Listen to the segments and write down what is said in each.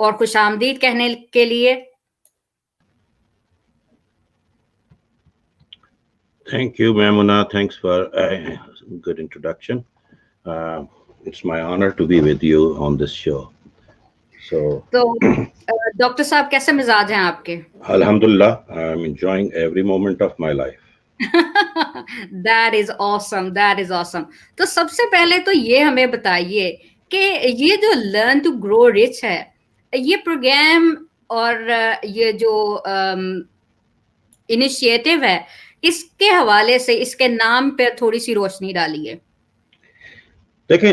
اور خوش آمدید کہنے کے لیے. Thank you, Maimuna. Thanks for a good introduction. It's my honor to be with you on this show. So, تو ڈاکٹر صاحب کیسے مزاج ہیں آپ کے؟ Alhamdulillah, I'm enjoying every moment of my life. That is awesome, that is awesome. تو سب سے پہلے تو یہ ہمیں بتائیے کہ یہ جو لرن ٹو گرو رچ ہے، یہ پروگرام اور یہ جو انیشیٹو ہے، اس کے حوالے سے اس کے نام پہ تھوڑی سی روشنی ڈالیے. دیکھیں،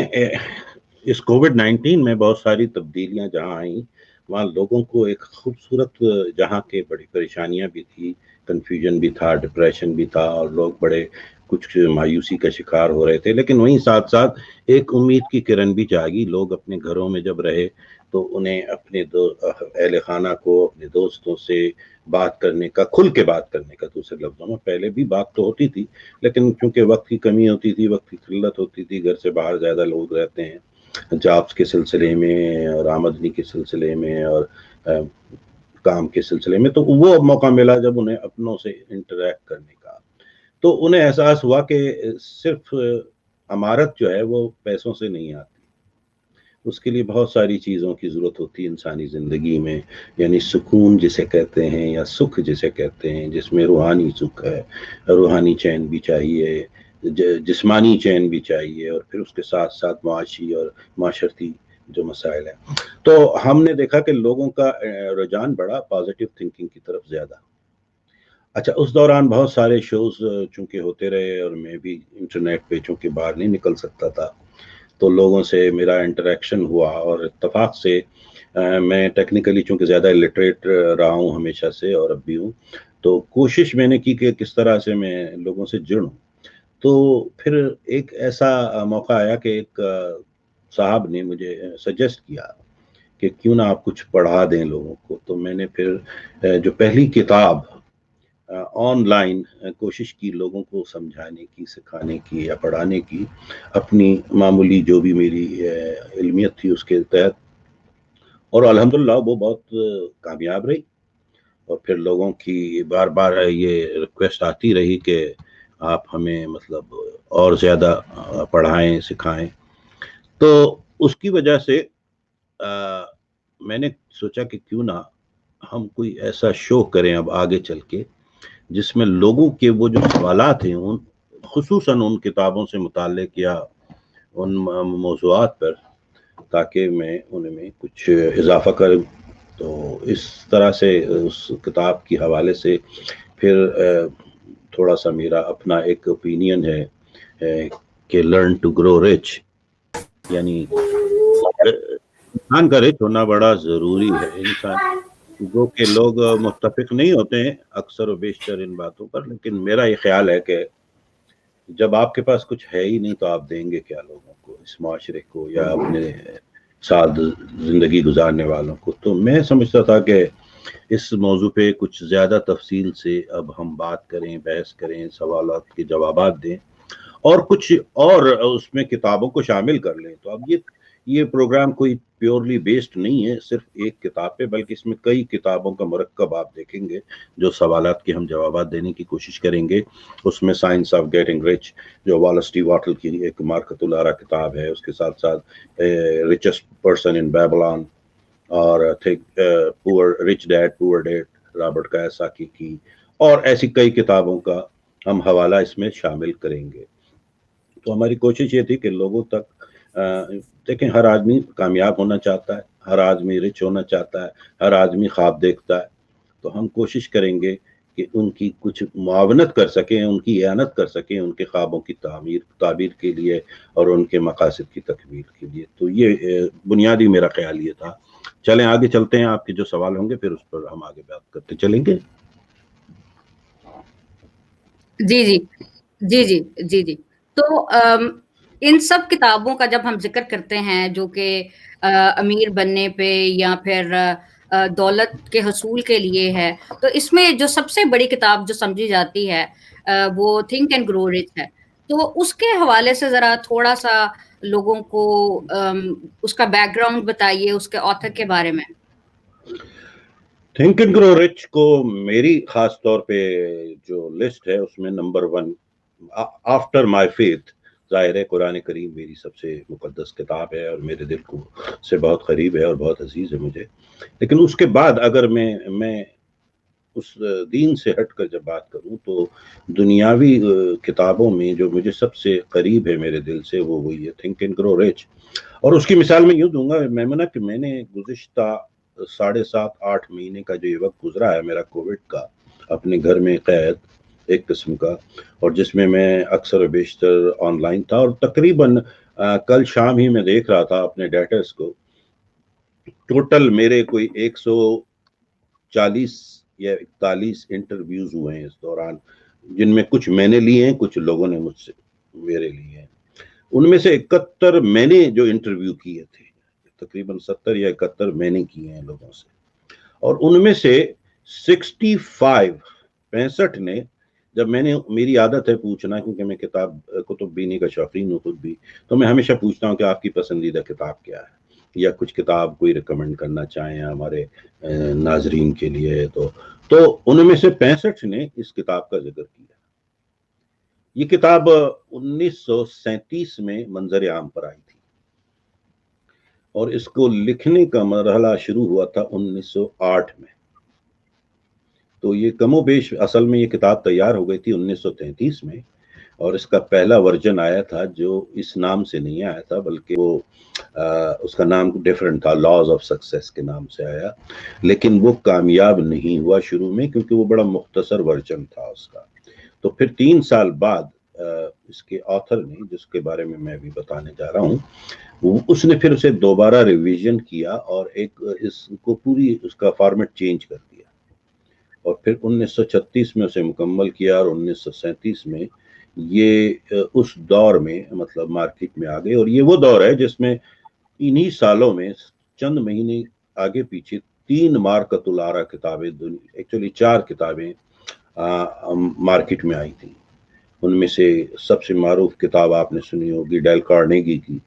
اس کووڈ-19 میں بہت ساری تبدیلیاں جہاں آئیں، وہاں لوگوں کو ایک خوبصورت، جہاں کے بڑی پریشانیاں بھی تھی، کنفیوژن بھی تھا، ڈپریشن بھی تھا، اور لوگ بڑے کچھ مایوسی کا شکار ہو رہے تھے، لیکن وہیں ساتھ ساتھ ایک امید کی کرن بھی جاگی. لوگ اپنے گھروں میں جب رہے تو انہیں اپنے اہل خانہ کو، اپنے دوستوں سے بات کرنے کا، کھل کے بات کرنے کا، دوسرے لفظوں میں پہلے بھی بات تو ہوتی تھی، لیکن چونکہ وقت کی کمی ہوتی تھی، وقت کی قلت ہوتی تھی، گھر سے باہر زیادہ لوگ رہتے ہیں، جابس کے سلسلے میں اور آمدنی کے سلسلے میں اور کام کے سلسلے میں، تو وہ موقع ملا جب انہیں اپنوں سے انٹریکٹ کرنے کا. تو انہیں احساس ہوا کہ صرف عمارت جو ہے وہ پیسوں سے نہیں آتی، اس کے لیے بہت ساری چیزوں کی ضرورت ہوتی ہے انسانی زندگی میں، یعنی سکون جسے کہتے ہیں یا سکھ جسے کہتے ہیں، جس میں روحانی سکھ ہے، روحانی چین بھی چاہیے، جسمانی چین بھی چاہیے، اور پھر اس کے ساتھ ساتھ معاشی اور معاشرتی جو مسائل ہیں. تو ہم نے دیکھا کہ لوگوں کا رجحان بڑا پازیٹیو تھنکنگ کی طرف زیادہ. اچھا، اس دوران بہت سارے شوز چونکہ ہوتے رہے، اور میں بھی انٹرنیٹ پہ چونکہ باہر نہیں نکل سکتا تھا، تو لوگوں سے میرا انٹریکشن ہوا، اور اتفاق سے میں ٹیکنیکلی چونکہ زیادہ الٹریٹ رہا ہوں ہمیشہ سے، اور اب بھی ہوں، تو کوشش میں نے کی کہ کس طرح سے میں لوگوں سے جڑوں. تو پھر ایک ایسا موقع آیا کہ ایک صاحب نے مجھے سجیسٹ کیا کہ کیوں نہ آپ کچھ پڑھا دیں لوگوں کو. تو میں نے پھر جو پہلی کتاب آن لائن کوشش کی لوگوں کو سمجھانے کی، سکھانے کی یا پڑھانے کی، اپنی معمولی جو بھی میری علمیت تھی اس کے تحت، اور الحمدللہ وہ بہت کامیاب رہی. اور پھر لوگوں کی بار بار یہ ریکویسٹ آتی رہی کہ آپ ہمیں مطلب اور زیادہ پڑھائیں، سکھائیں. تو اس کی وجہ سے میں نے سوچا کہ کیوں نہ ہم کوئی ایسا شو کریں اب آگے چل کے، جس میں لوگوں کے وہ جو سوالات ہیں، ان خصوصاً ان کتابوں سے متعلق یا ان موضوعات پر، تاکہ میں ان میں کچھ اضافہ کروں. تو اس طرح سے اس کتاب کی حوالے سے پھر تھوڑا سا میرا اپنا ایک اوپینین ہے کہ لرن ٹو گرو رچ، یعنی انسان کا رچ ہونا بڑا ضروری ہے. انسان جو کہ لوگ متفق نہیں ہوتے ہیں اکثر و بیشتر ان باتوں پر، لیکن میرا یہ خیال ہے کہ جب آپ کے پاس کچھ ہے ہی نہیں تو آپ دیں گے کیا لوگوں کو، اس معاشرے کو یا اپنے ساتھ زندگی گزارنے والوں کو. تو میں سمجھتا تھا کہ اس موضوع پہ کچھ زیادہ تفصیل سے اب ہم بات کریں، بحث کریں، سوالات کے جوابات دیں، اور کچھ اور اس میں کتابوں کو شامل کر لیں. تو اب یہ پروگرام کوئی پیورلی بیسڈ نہیں ہے صرف ایک کتاب پہ، بلکہ اس میں کئی کتابوں کا مرکب آپ دیکھیں گے جو سوالات کے ہم جوابات دینے کی کوشش کریں گے. اس میں سائنس آف گیٹنگ رچ جو والسٹی واٹل کی ایک مارکت الارا کتاب ہے، اس کے ساتھ ساتھ ریچسٹ پرسن ان بیبلان، اور پور رچ ڈیڈ پور ڈیڈ رابرٹ کیوساکی کی، اور ایسی کئی کتابوں کا ہم حوالہ اس میں شامل کریں گے. تو ہماری کوشش یہ تھی کہ لوگوں تک، دیکھیں ہر آدمی کامیاب ہونا چاہتا ہے، ہر آدمی رچ ہونا چاہتا ہے، ہر آدمی خواب دیکھتا ہے. تو ہم کوشش کریں گے کہ ان کی کچھ معاونت کر سکیں، ان کی اعانت کر سکیں، ان کے خوابوں کی تعبیر کے لیے اور ان کے مقاصد کی تکمیل کے لیے. تو یہ بنیادی میرا خیال یہ تھا. چلیں آگے چلتے ہیں، آپ کے جو سوال ہوں گے پھر اس پر ہم آگے بات کرتے چلیں گے. جی جی جی جی جی جی. تو ان سب کتابوں کا جب ہم ذکر کرتے ہیں جو کہ امیر بننے پہ یا پھر دولت کے حصول کے لیے ہے، تو اس میں جو سب سے بڑی کتاب جو سمجھی جاتی ہے وہ تھنک اینڈ گرو رچ ہے. تو اس کے حوالے سے ذرا تھوڑا سا لوگوں کو اس کا بیک گراؤنڈ بتائیے، اس کے آتھر کے بارے میں. تھنک اینڈ گرو رچ کو میری خاص طور پہ جو لسٹ ہے اس میں نمبر 1 آفٹر مائی فیتھ ظاہر ہے قرآن کریم میری سب سے مقدس کتاب ہے اور میرے دل کو سے بہت قریب ہے اور بہت عزیز ہے مجھے. لیکن اس کے بعد اگر میں اس دین سے ہٹ کر جب بات کروں تو دنیاوی کتابوں میں جو مجھے سب سے قریب ہے میرے دل سے وہ وہی ہے تھنک اینڈ گرو رچ. اور اس کی مثال میں یوں دوں گا میمونہ کہ میں نے گزشتہ 7.5-8 مہینے کا جو یہ وقت گزرا ہے میرا کووڈ کا اپنے گھر میں قید ایک قسم کا، اور جس میں اکثر و بیشتر آن لائن تھا، اور تقریباً کل شام ہی میں دیکھ رہا تھا اپنے ڈیٹرز کو، ٹوٹل میرے کوئی 140 یا 41 انٹرویوز ہوئے ہیں اس دوران، جن میں کچھ میں نے لیے ہیں، کچھ لوگوں نے مجھ سے میرے لیے ہیں. ان میں سے 71 میں نے جو انٹرویو کیے تھے، تقریباً 70 یا 71 میں نے کیے ہیں لوگوں سے، اور ان میں سے 65 نے، جب میں نے، میری عادت ہے پوچھنا کیونکہ میں کتب بینی کا شوقین ہوں خود بھی، تو میں ہمیشہ پوچھتا ہوں کہ آپ کی پسندیدہ کتاب کیا ہے، یا کچھ کتاب کوئی ریکمنڈ کرنا چاہیں ہمارے ناظرین کے لیے. تو ان میں سے 65 نے اس کتاب کا ذکر کیا. یہ کتاب 1937 میں منظر عام پر آئی تھی اور اس کو لکھنے کا مرحلہ شروع ہوا تھا 1908 میں. تو یہ کم و بیش اصل میں یہ کتاب تیار ہو گئی تھی 1933 میں، اور اس کا پہلا ورژن آیا تھا جو اس نام سے نہیں آیا تھا بلکہ وہ اس کا نام ڈیفرنٹ تھا، لاز آف سکسیس کے نام سے آیا، لیکن وہ کامیاب نہیں ہوا شروع میں کیونکہ وہ بڑا مختصر ورژن تھا اس کا. تو پھر 3 سال بعد اس کے آتھر نے، جس کے بارے میں میں بھی بتانے جا رہا ہوں، اس نے پھر اسے دوبارہ ریویژن کیا اور اس کو پوری اس کا فارمیٹ چینج کر دیا، اور پھر 1936 میں اسے مکمل کیا، اور 1937 میں یہ اس دور میں مطلب مارکیٹ میں آ گئے. اور یہ وہ دور ہے جس میں انہی سالوں میں چند مہینے آگے پیچھے 3 مارکۃ الآرا کتابیں، ایکچولی 4 کتابیں مارکیٹ میں آئی تھیں. ان میں سے سب سے معروف کتاب آپ نے سنی ہوگی ڈیل کارنیگی کی،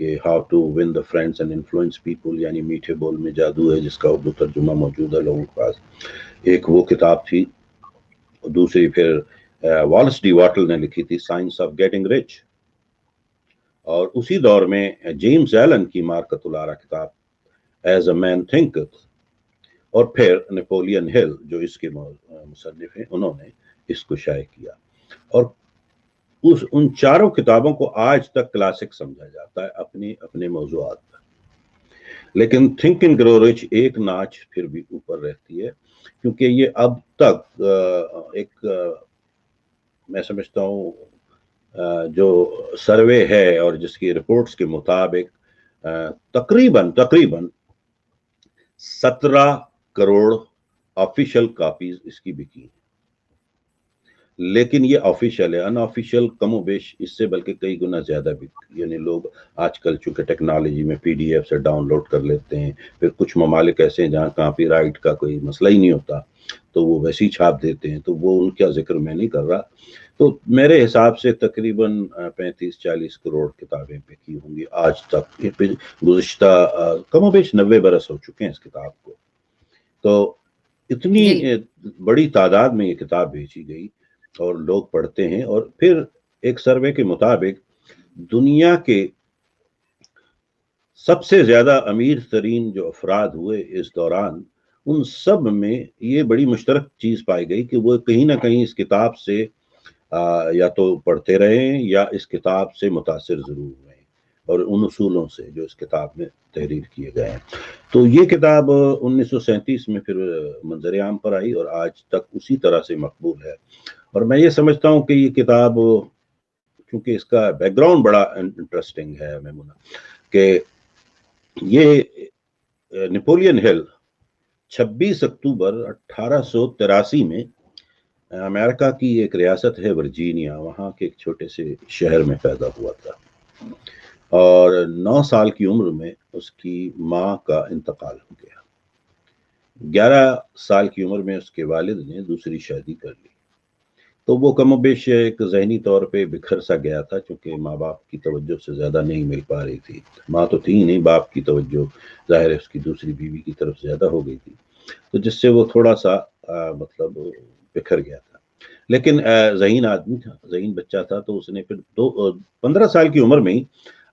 کہ how to win the friends and influence people, یعنی میٹھے بول میں جادو ہے، جس کا اردو ترجمہ موجود ہے لوگوں کے پاس. ایک وہ کتاب تھی. دوسری پھر والس ڈی واٹل نے لکھی تھی سائنس آف گیٹنگ رچ، اور اسی دور میں جیمز ایلن کی مارکۃ الآرا کتاب ایز اے مین تھنکتھ، اور پھر نیپولین ہل جو اس کے مصنف ہیں انہوں نے اس کو شائع کیا. اور ان 4 کتابوں کو آج تک کلاسک سمجھا جاتا ہے اپنے موضوعات پر. لیکن تھنک اینڈ گرو رچ ایک ناچ پھر بھی اوپر رہتی ہے، کیونکہ یہ اب تک ایک میں سمجھتا ہوں جو سروے ہے اور جس کی رپورٹس کے مطابق تقریباً 17 کروڑ آفیشیل کاپیز اس کی بکی ہیں. لیکن یہ آفیشیل ہے، ان آفیشیل کم و بیش اس سے بلکہ کئی گنا زیادہ بھی، یعنی لوگ آج کل چونکہ ٹیکنالوجی میں PDF سے ڈاؤن لوڈ کر لیتے ہیں. پھر کچھ ممالک ایسے ہیں جہاں کاپی رائٹ کا کوئی مسئلہ ہی نہیں ہوتا تو وہ ویسے ہی چھاپ دیتے ہیں، تو وہ ان کا ذکر میں نہیں کر رہا. تو میرے حساب سے تقریباً 35-40 کروڑ کتابیں بکی ہوں گی آج تک. گزشتہ کم و بیش 90 برس ہو چکے ہیں اس کتاب کو. تو اتنی بڑی تعداد میں یہ کتاب بیچی گئی اور لوگ پڑھتے ہیں. اور پھر ایک سروے کے مطابق دنیا کے سب سے زیادہ امیر ترین جو افراد ہوئے اس دوران، ان سب میں یہ بڑی مشترک چیز پائی گئی کہ وہ کہیں نہ کہیں اس کتاب سے یا تو پڑھتے رہے ہیں یا اس کتاب سے متاثر ضرور ہوئے ہیں، اور ان اصولوں سے جو اس کتاب میں تحریر کیے گئے ہیں. تو یہ کتاب 1937 میں پھر منظر عام پر آئی اور آج تک اسی طرح سے مقبول ہے. اور میں یہ سمجھتا ہوں کہ یہ کتاب، کیونکہ اس کا بیک گراؤنڈ بڑا انٹرسٹنگ ہے میمونہ، کہ یہ نیپولین ہل 26 اکتوبر 1883 میں امریکہ کی ایک ریاست ہے ورجینیا، وہاں کے ایک چھوٹے سے شہر میں پیدا ہوا تھا، اور 9 سال کی عمر میں اس کی ماں کا انتقال ہو گیا. 11 سال کی عمر میں اس کے والد نے دوسری شادی کر لی. تو وہ کم و بیش ایک ذہنی طور پہ بکھر سا گیا تھا، چونکہ ماں باپ کی توجہ سے زیادہ نہیں مل پا رہی تھی. ماں تو تھی نہیں، باپ کی توجہ ظاہر ہے اس کی دوسری بیوی کی طرف زیادہ ہو گئی تھی. تو جس سے وہ تھوڑا سا مطلب بکھر گیا تھا. لیکن ذہین آدمی تھا, ذہین بچہ تھا, تو اس نے پھر 15 سال کی عمر میں ہی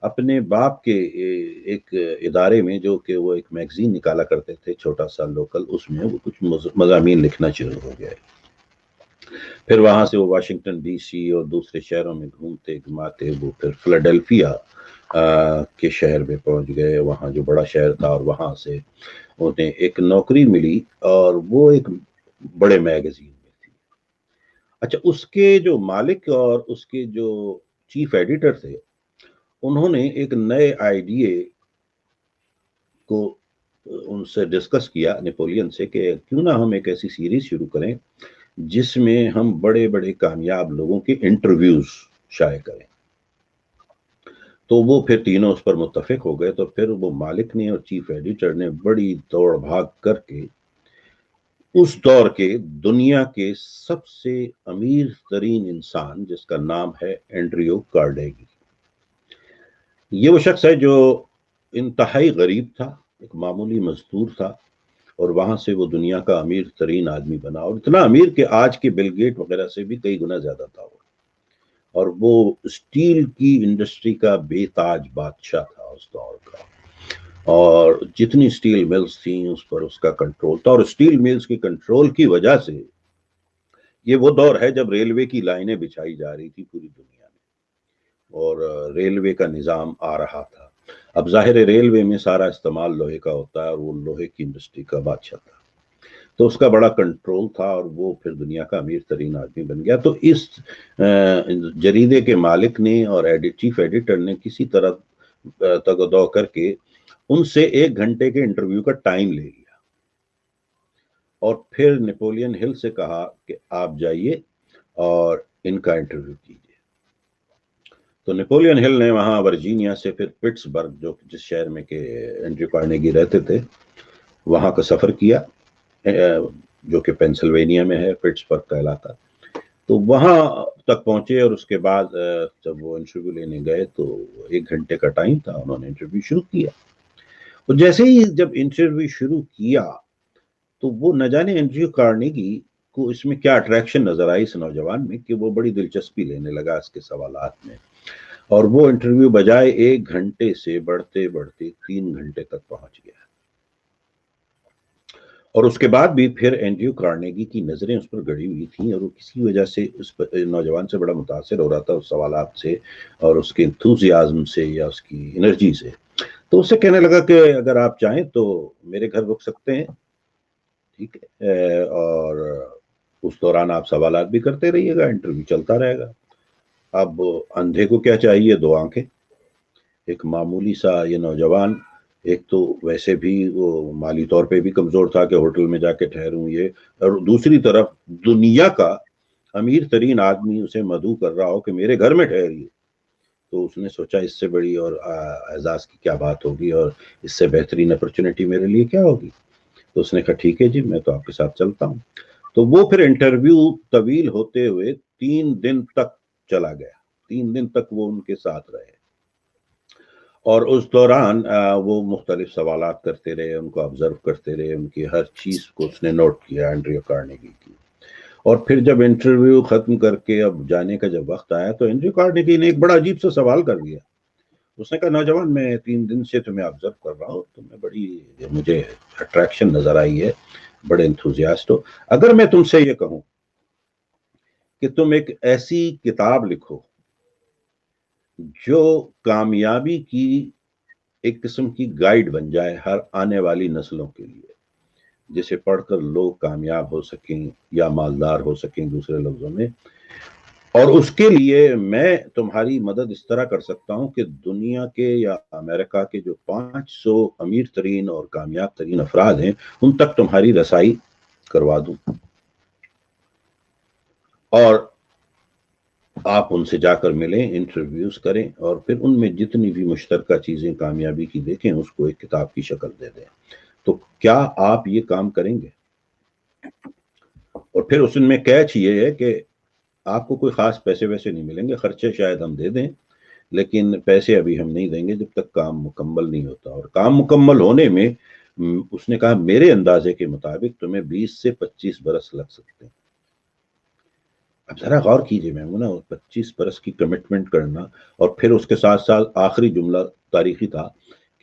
اپنے باپ کے ایک ادارے میں, جو کہ وہ ایک میگزین نکالا کرتے تھے چھوٹا سا لوکل, اس میں وہ کچھ مضامین لکھنا شروع ہو گئے. پھر وہاں سے وہ واشنگٹن ڈی سی اور دوسرے شہروں میں گھومتے گھماتے وہ پھر فلاڈیلفیا کے شہر میں پہنچ گئے, وہاں جو بڑا شہر تھا, اور وہاں سے انہیں ایک نوکری ملی, اور وہ ایک بڑے میگزین میں تھی. اچھا, اس کے جو مالک اور اس کے جو چیف ایڈیٹر تھے, انہوں نے ایک نئے آئیڈیے کو ان سے ڈسکس کیا, نیپولین سے, کہ کیوں نہ ہم ایک ایسی سیریز شروع کریں جس میں ہم بڑے بڑے کامیاب لوگوں کے انٹرویوز شائع کریں. تو وہ پھر تینوں اس پر متفق ہو گئے. تو پھر وہ مالک نے اور چیف ایڈیٹر نے بڑی دوڑ بھاگ کر کے اس دور کے دنیا کے سب سے امیر ترین انسان, جس کا نام ہے اینڈریو کارنیگی, یہ وہ شخص ہے جو انتہائی غریب تھا, ایک معمولی مزدور تھا, اور وہاں سے وہ دنیا کا امیر ترین آدمی بنا, اور اتنا امیر کہ آج کے بل گیٹ وغیرہ سے بھی کئی گنا زیادہ تھا وہ. اور وہ اسٹیل کی انڈسٹری کا بے تاج بادشاہ تھا اس دور کا, اور جتنی اسٹیل ملز تھیں اس پر اس کا کنٹرول تھا. اور اسٹیل ملز کے کنٹرول کی وجہ سے یہ وہ دور ہے جب ریلوے کی لائنیں بچھائی جا رہی تھی پوری دنیا میں, اور ریلوے کا نظام آ رہا تھا. اب ظاہر ریلوے میں سارا استعمال لوہے کا ہوتا ہے, اور وہ لوہے کی انڈسٹری کا بادشاہ تھا, تو اس کا بڑا کنٹرول تھا, اور وہ پھر دنیا کا امیر ترین آدمی بن گیا. تو اس جریدے کے مالک نے اور چیف ایڈیٹر نے کسی طرح تگ و دو کر کے ان سے 1 گھنٹے کے انٹرویو کا ٹائم لے لیا, اور پھر نیپولین ہل سے کہا کہ آپ جائیے اور ان کا انٹرویو کیجیے. تو نیپولین ہل نے وہاں ورجینیا سے پھر پٹسبرگ, جو جس شہر میں کہ اینڈریو کارنیگی رہتے تھے, وہاں کا سفر کیا, جو کہ پینسلوینیا میں ہے, پٹسبرگ کا علاقہ. تو وہاں تک پہنچے, اور اس کے بعد جب وہ انٹرویو لینے گئے تو 1 گھنٹے کا ٹائم تھا, انہوں نے انٹرویو شروع کیا. اور جیسے ہی جب انٹرویو شروع کیا تو وہ نہ جانے اینڈریو کارنیگی کو اس میں کیا اٹریکشن نظر آئی اس نوجوان میں, کہ وہ بڑی دلچسپی لینے لگا اس کے سوالات میں, اور وہ انٹرویو بجائے 1 گھنٹے سے بڑھتے بڑھتے 3 گھنٹے تک پہنچ گیا. اور اس کے بعد بھی پھر اینڈریو کارنیگی کی نظریں اس پر گڑی ہوئی تھیں, اور وہ کسی وجہ سے اس نوجوان سے بڑا متاثر ہو رہا تھا اس سوالات سے, اور اس کے انتھوزیازم سے, یا اس کی انرجی سے. تو اسے کہنے لگا کہ اگر آپ چاہیں تو میرے گھر رک سکتے ہیں, ٹھیک ہے, اور اس دوران آپ سوالات بھی کرتے رہیے گا, انٹرویو چلتا رہے گا. اب اندھے کو کیا چاہیے, 2 آنکھیں. ایک معمولی سا یہ نوجوان, ایک تو ویسے بھی وہ مالی طور پہ بھی کمزور تھا کہ ہوٹل میں جا کے ٹھہروں یہ, اور دوسری طرف دنیا کا امیر ترین آدمی اسے مدعو کر رہا ہو کہ میرے گھر میں ٹھہریے. تو اس نے سوچا اس سے بڑی اور اعزاز کی کیا بات ہوگی, اور اس سے بہترین اپرچونٹی میرے لیے کیا ہوگی. تو اس نے کہا ٹھیک ہے جی, میں تو آپ کے ساتھ چلتا ہوں. تو وہ پھر انٹرویو طویل ہوتے ہوئے 3 دن تک چلا گیا. 3 دن تک وہ ان کے ساتھ رہے, اور اس دوران وہ مختلف سوالات کرتے رہے, ان کو آبزرو کرتے رہے, ان کی ہر چیز کو اس نے نوٹ کیا اینڈریو کارنیگی کی. اور پھر جب انٹرویو ختم کر کے اب جانے کا جب وقت آیا تو اینڈریو کارنیگی نے ایک بڑا عجیب سا سوال کر دیا. اس نے کہا نوجوان, میں 3 دن سے تمہیں آبزرو کر رہا ہوں, تمہیں بڑی مجھے اٹریکشن نظر آئی ہے, بڑے انتھوزیاسٹ ہو. اگر میں تم سے یہ کہوں کہ تم ایک ایسی کتاب لکھو جو کامیابی کی ایک قسم کی گائیڈ بن جائے ہر آنے والی نسلوں کے لیے, جسے پڑھ کر لوگ کامیاب ہو سکیں یا مالدار ہو سکیں دوسرے لفظوں میں, اور اس کے لیے میں تمہاری مدد اس طرح کر سکتا ہوں کہ دنیا کے یا امریکہ کے جو 500 امیر ترین اور کامیاب ترین افراد ہیں ان تک تمہاری رسائی کروا دوں, اور آپ ان سے جا کر ملیں, انٹرویوز کریں, اور پھر ان میں جتنی بھی مشترکہ چیزیں کامیابی کی دیکھیں اس کو ایک کتاب کی شکل دے دیں. تو کیا آپ یہ کام کریں گے؟ اور پھر اس میں کیچ یہ ہے کہ آپ کو کوئی خاص پیسے ویسے نہیں ملیں گے, خرچے شاید ہم دے دیں لیکن پیسے ابھی ہم نہیں دیں گے جب تک کام مکمل نہیں ہوتا. اور کام مکمل ہونے میں اس نے کہا میرے اندازے کے مطابق تمہیں 20 سے 25 برس لگ سکتے ہیں. اب ذرا غور کیجئے میمونہ، 25 برس کی کمٹمنٹ کرنا، اور پھر اس کے ساتھ ساتھ آخری جملہ تاریخی تھا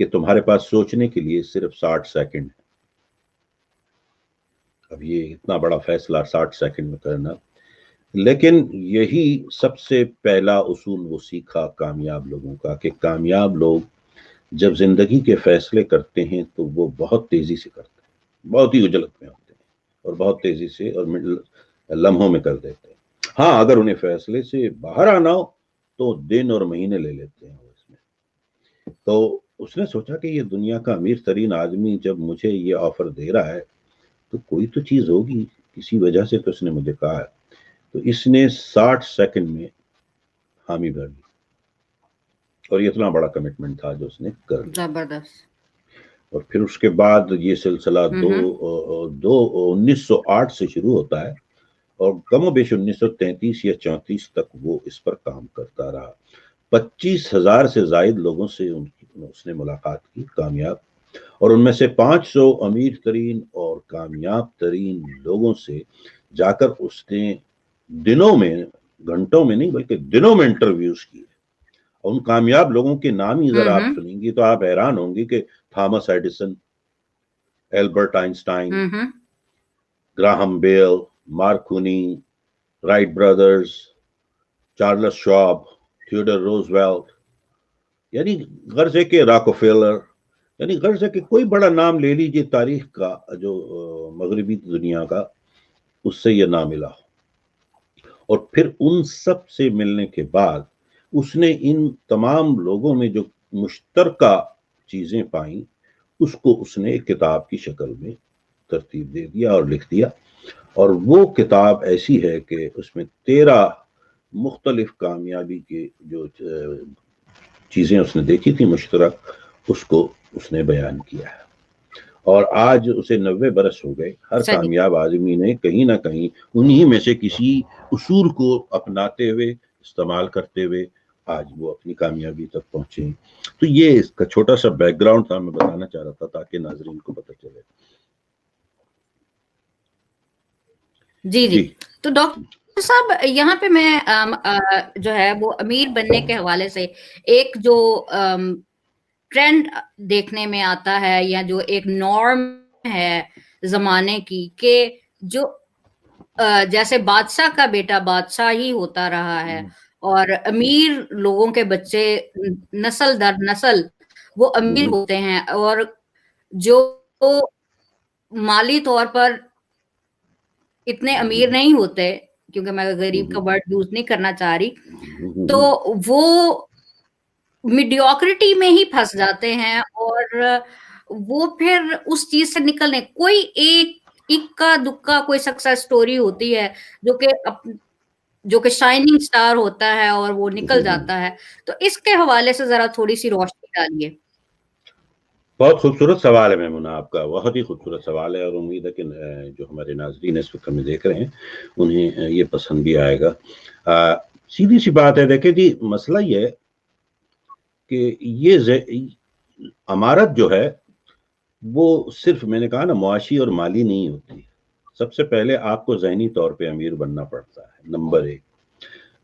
کہ تمہارے پاس سوچنے کے لیے صرف 60 سیکنڈ. اب یہ اتنا بڑا فیصلہ 60 سیکنڈ میں کرنا. لیکن یہی سب سے پہلا اصول وہ سیکھا کامیاب لوگوں کا، کہ کامیاب لوگ جب زندگی کے فیصلے کرتے ہیں تو وہ بہت تیزی سے کرتے ہیں، بہت ہی عجلت میں ہوتے ہیں، اور بہت تیزی سے اور لمحوں میں کر دیتے ہیں. ہاں اگر انہیں فیصلے سے باہر آنا ہو تو دن اور مہینے لے لیتے ہیں اس میں. تو اس نے سوچا کہ یہ دنیا کا امیر ترین آدمی جب مجھے یہ آفر دے رہا ہے تو کوئی تو چیز ہوگی، کسی وجہ سے تو اس نے مجھے کہا ہے. تو اس نے 60 سیکنڈ میں حامی بھر دی، اور یہ اتنا بڑا کمٹمنٹ تھا جو اس نے کر لیا. زبردست. اور پھر اس کے بعد یہ سلسلہ 1908 سے شروع ہوتا ہے، اور کم و بیش 1933 یا 34 تک وہ اس پر کام کرتا رہا. 25,000 سے زائد لوگوں سے اس نے ملاقات کی کامیاب، اور ان میں سے 500 امیر ترین اور کامیاب ترین لوگوں سے جا کر اس نے دنوں میں، گھنٹوں میں نہیں بلکہ دنوں میں انٹرویوز کیے. اور ان کامیاب لوگوں کے نام ہی ذرا آپ سنیں گی تو آپ حیران ہوں گی کہ Thomas Edison, Albert Einstein, Graham Bell, Marconi, Wright brothers, Charles Schwab, Theodore Roosevelt, یعنی غرض ہے کہ راکوفیلر، یعنی غرض ہے کہ کوئی بڑا نام لے لیجیے تاریخ کا جو مغربی دنیا کا، اس سے یہ نام ملا. اور پھر ان سب سے ملنے کے بعد اس نے ان تمام لوگوں میں جو مشترکہ چیزیں پائیں اس کو اس نے ایک کتاب کی شکل میں ترتیب دے دیا اور لکھ دیا. اور وہ کتاب ایسی ہے کہ اس میں 13 مختلف کامیابی کے جو چیزیں اس نے دیکھی تھی مشترک، اس کو اس نے بیان کیا ہے. اور آج اسے 90 برس ہو گئے. ہر کامیاب آدمی نے کہیں نہ کہیں انہی میں سے کسی اصول کو اپناتے ہوئے، استعمال کرتے ہوئے آج وہ اپنی کامیابی تک پہنچے. تو یہ اس کا چھوٹا سا بیک گراؤنڈ تھا، میں بتانا چاہ رہا تھا تاکہ ناظرین کو پتہ چلے. جی. تو ڈاکٹر صاحب یہاں پہ میں جو ہے وہ امیر بننے کے حوالے سے ایک جو ٹرینڈ دیکھنے میں آتا ہے، یا جو ایک نارم ہے زمانے کی، کہ جو جیسے بادشاہ کا بیٹا بادشاہ ہی ہوتا رہا ہے، اور امیر لوگوں کے بچے نسل در نسل وہ امیر ہوتے ہیں، اور جو مالی طور پر اتنے امیر نہیں ہوتے، کیونکہ میں غریب کا ورڈ یوز نہیں کرنا چاہ رہی، تو وہ میڈیوکریٹی میں ہی پھنس جاتے ہیں، اور وہ پھر اس چیز سے نکلنے، کوئی ایک اکا دکا کوئی سکسیس سٹوری ہوتی ہے جو کہ شائننگ سٹار ہوتا ہے اور وہ نکل جاتا ہے. تو اس کے حوالے سے ذرا تھوڑی سی روشنی ڈالیے. بہت خوبصورت سوال ہے میمونہ آپ کا، بہت ہی خوبصورت سوال ہے، اور امید ہے کہ جو ہمارے ناظرین اس وقت ہمیں دیکھ رہے ہیں انہیں یہ پسند بھی آئے گا. سیدھی سی بات ہے، دیکھیں جی، مسئلہ یہ ہے کہ یہ امارت جو ہے وہ صرف میں نے کہا نا معاشی اور مالی نہیں ہوتی. سب سے پہلے آپ کو ذہنی طور پہ امیر بننا پڑتا ہے، نمبر 1.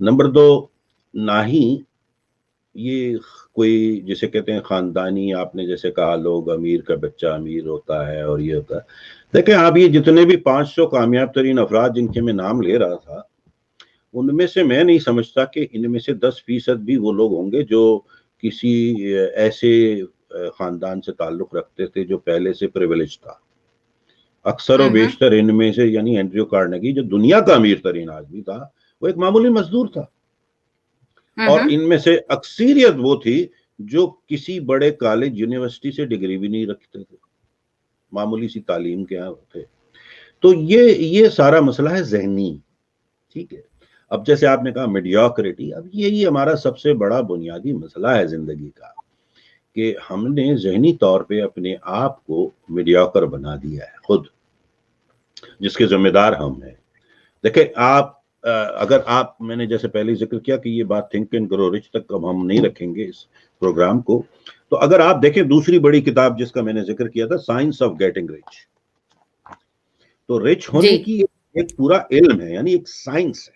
نمبر 2، نہ ہی یہ کوئی جسے کہتے ہیں خاندانی، آپ نے جیسے کہا لوگ امیر کا بچہ امیر ہوتا ہے اور یہ ہوتا ہے. دیکھیں آپ یہ جتنے بھی 500 کامیاب ترین افراد جن کے میں نام لے رہا تھا، ان میں سے میں نہیں سمجھتا کہ ان میں سے 10% بھی وہ لوگ ہوں گے جو کسی ایسے خاندان سے تعلق رکھتے تھے جو پہلے سے پریویلیج تھا. اکثر و بیشتر ان میں سے، یعنی اینڈریو کارنیگی جو دنیا کا امیر ترین آدمی تھا، وہ ایک معمولی مزدور تھا. اور ان میں سے اکثریت وہ تھی جو کسی بڑے کالج یونیورسٹی سے ڈگری بھی نہیں رکھتے تھے، معمولی سی تعلیم کے یہاں تھے. تو یہ سارا مسئلہ ہے ذہنی. ٹھیک ہے. اب جیسے آپ نے کہا میڈیوکریٹی، اب یہی ہمارا سب سے بڑا بنیادی مسئلہ ہے زندگی کا، کہ ہم نے ذہنی طور پہ اپنے آپ کو میڈیوکر بنا دیا ہے خود، جس کے ذمہ دار ہم ہیں. دیکھیں اگر آپ، میں نے جیسے پہلے ذکر کیا کہ یہ بات تھنک اینڈ گرو رچ تک اب ہم نہیں رکھیں گے اس پروگرام کو، تو اگر آپ دیکھیں دوسری بڑی کتاب جس کا میں نے ذکر کیا تھا، سائنس آف گیٹنگ رچ، تو رچ ہونے جی کی ایک پورا علم ہے، یعنی ایک سائنس ہے.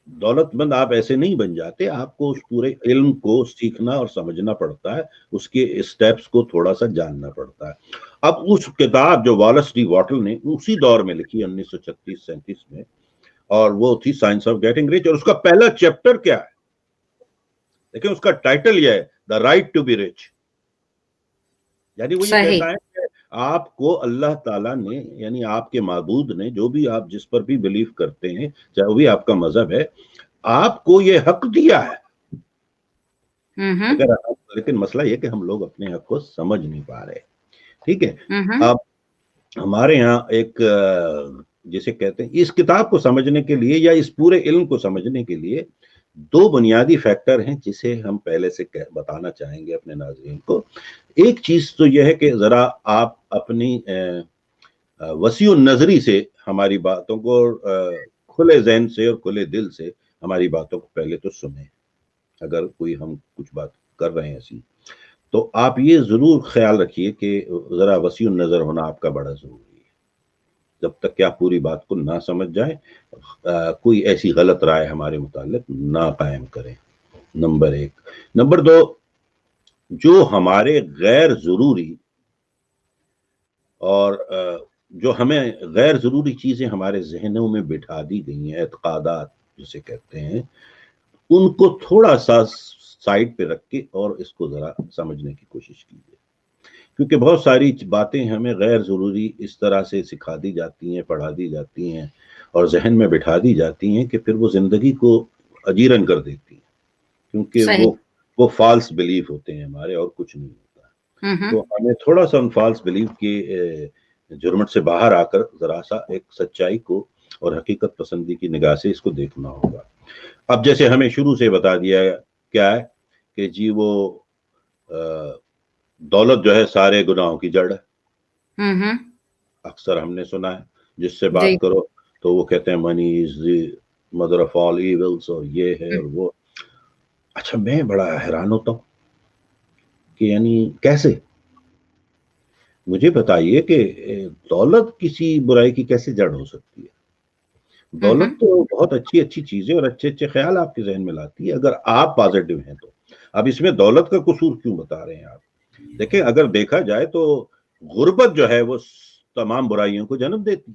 دولت مند آپ ایسے نہیں بن جاتے، آپ کو اس پورے علم کو سیکھنا اور سمجھنا پڑتا ہے، اس کے اسٹیپس کو تھوڑا سا جاننا پڑتا ہے. اب اس کتاب جو والیس ڈی واٹل نے اسی دور میں لکھی 1936-37 میں، اور وہ تھی سائنس آف گیٹنگ رچ، اور اس کا پہلا چیپٹر کیا ہے؟ لیکن اس کا ٹائٹل یہ ہے، the right to be rich. یعنی وہ یہ صحیح. کہتا ہے کہ آپ کو اللہ تعالیٰ نے، یعنی آپ کے معبود نے، جو بھی آپ جس پر بھی بلیو کرتے ہیں، چاہے وہ بھی آپ کا مذہب ہے، آپ کو یہ حق دیا ہے. اگر لیکن مسئلہ یہ کہ ہم لوگ اپنے حق کو سمجھ نہیں پا رہے. ٹھیک ہے. اب ہمارے یہاں ایک جسے کہتے ہیں، اس کتاب کو سمجھنے کے لیے یا اس پورے علم کو سمجھنے کے لیے دو بنیادی فیکٹر ہیں جسے ہم پہلے سے بتانا چاہیں گے اپنے ناظرین کو. ایک چیز تو یہ ہے کہ ذرا آپ اپنی وسیع النظری سے ہماری باتوں کو، کھلے ذہن سے اور کھلے دل سے ہماری باتوں کو پہلے تو سنیں. اگر کوئی ہم کچھ بات کر رہے ہیں ایسی، تو آپ یہ ضرور خیال رکھیے کہ ذرا وسیع النظر ہونا آپ کا بڑا ضروری ہے. جب تک کہ آپ پوری بات کو نہ سمجھ جائیں، کوئی ایسی غلط رائے ہمارے متعلق نہ قائم کریں. نمبر ایک. نمبر دو، جو ہمارے غیر ضروری اور جو ہمیں غیر ضروری چیزیں ہمارے ذہنوں میں بٹھا دی گئی ہیں، اعتقادات جسے کہتے ہیں، ان کو تھوڑا سا سائڈ پہ رکھ کے اور اس کو ذرا سمجھنے کی کوشش کیجیے. کیونکہ بہت ساری باتیں ہمیں غیر ضروری اس طرح سے سکھا دی جاتی ہیں، پڑھا دی جاتی ہیں اور ذہن میں بٹھا دی جاتی ہیں کہ پھر وہ زندگی کو اجیرن کر دیتی ہیں، کیونکہ وہ فالس بلیف ہوتے ہیں ہمارے، اور کچھ نہیں ہوتا. تو ہمیں تھوڑا سا ان فالس بلیف کے جرمٹ سے باہر آ کر ذرا سا ایک سچائی کو اور حقیقت پسندی کی نگاہ سے اس کو دیکھنا ہوگا. اب جیسے ہمیں شروع سے بتا دیا کیا ہے کہ جی وہ دولت جو ہے سارے گناہوں کی جڑ ہے. اکثر ہم نے سنا ہے، جس سے بات کرو تو وہ کہتے ہیں money is the mother of all evils, اور یہ ہے اور وہ. اچھا، میں بڑا حیران ہوتا ہوں کہ یعنی کیسے؟ مجھے بتائیے کہ دولت کسی برائی کی کیسے جڑ ہو سکتی ہے؟ دولت تو بہت اچھی اچھی چیزیں اور اچھے اچھے خیال آپ کے ذہن میں لاتی ہے، اگر آپ پازیٹیو ہیں تو. اب اس میں دولت کا قصور کیوں بتا رہے ہیں آپ؟ دیکھیں، اگر دیکھا جائے تو غربت جو ہے وہ تمام برائیوں کو جنم دیتی.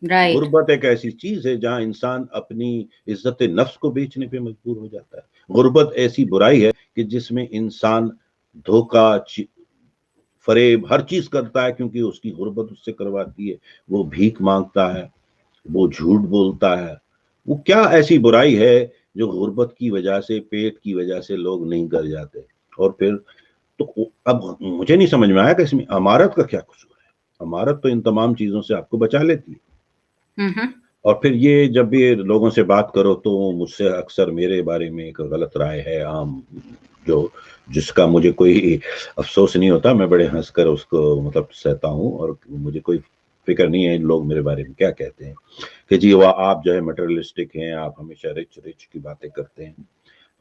غربت ایک ایسی چیز ہے جہاں انسان اپنی عزت نفس کو بیچنے پہ مجبور ہو جاتا ہے. غربت ایسی برائی ہے کہ جس میں انسان دھوکہ، فریب، ہر چیز کرتا ہے کیونکہ اس کی غربت اس سے کرواتی ہے. وہ بھیک مانگتا ہے، وہ جھوٹ بولتا ہے. وہ کیا ایسی برائی ہے جو غربت کی وجہ سے، پیٹ کی وجہ سے لوگ نہیں کر جاتے؟ اور پھر تو اب مجھے نہیں سمجھ میں آیا کہ اس میں امارت کا کیا قصور ہے. امارت تو ان تمام چیزوں سے آپ کو بچا لیتی ہے. اور پھر یہ جب بھی لوگوں سے بات کرو تو مجھ سے اکثر میرے بارے میں ایک غلط رائے ہے عام، جس کا مجھے کوئی افسوس نہیں ہوتا. میں بڑے ہنس کر اس کو مطلب سہتا ہوں، اور مجھے کوئی فکر نہیں ہے لوگ میرے بارے میں کیا کہتے ہیں کہ جی وہ آپ جو ہے مٹیریلسٹک ہیں، آپ ہمیشہ رچ کی باتیں کرتے ہیں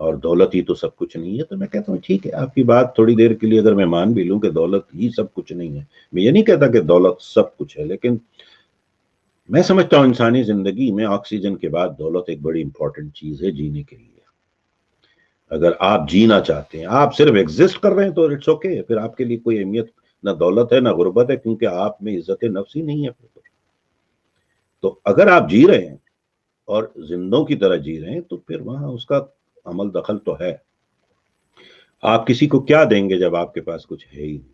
اور دولت ہی تو سب کچھ نہیں ہے. تو میں کہتا ہوں ٹھیک ہے، آپ کی بات تھوڑی دیر کے لیے اگر میں مان بھی لوں کہ دولت ہی سب کچھ نہیں ہے، میں یہ نہیں کہتا کہ دولت سب کچھ ہے، لیکن میں سمجھتا ہوں انسانی زندگی میں آکسیجن کے بعد دولت ایک بڑی امپورٹنٹ چیز ہے جینے کے لیے. اگر آپ جینا چاہتے ہیں، آپ صرف ایگزسٹ کر رہے ہیں تو اٹس اوکے، پھر آپ کے لیے کوئی اہمیت نہ دولت ہے نہ غربت ہے، کیونکہ آپ میں عزت نفس ہی نہیں ہے. تو اگر آپ جی رہے ہیں اور زندوں کی طرح جی رہے ہیں تو پھر وہاں اس کا عمل دخل تو ہے. آپ کسی کو کیا دیں گے جب آپ کے پاس کچھ ہے ہی نہیں؟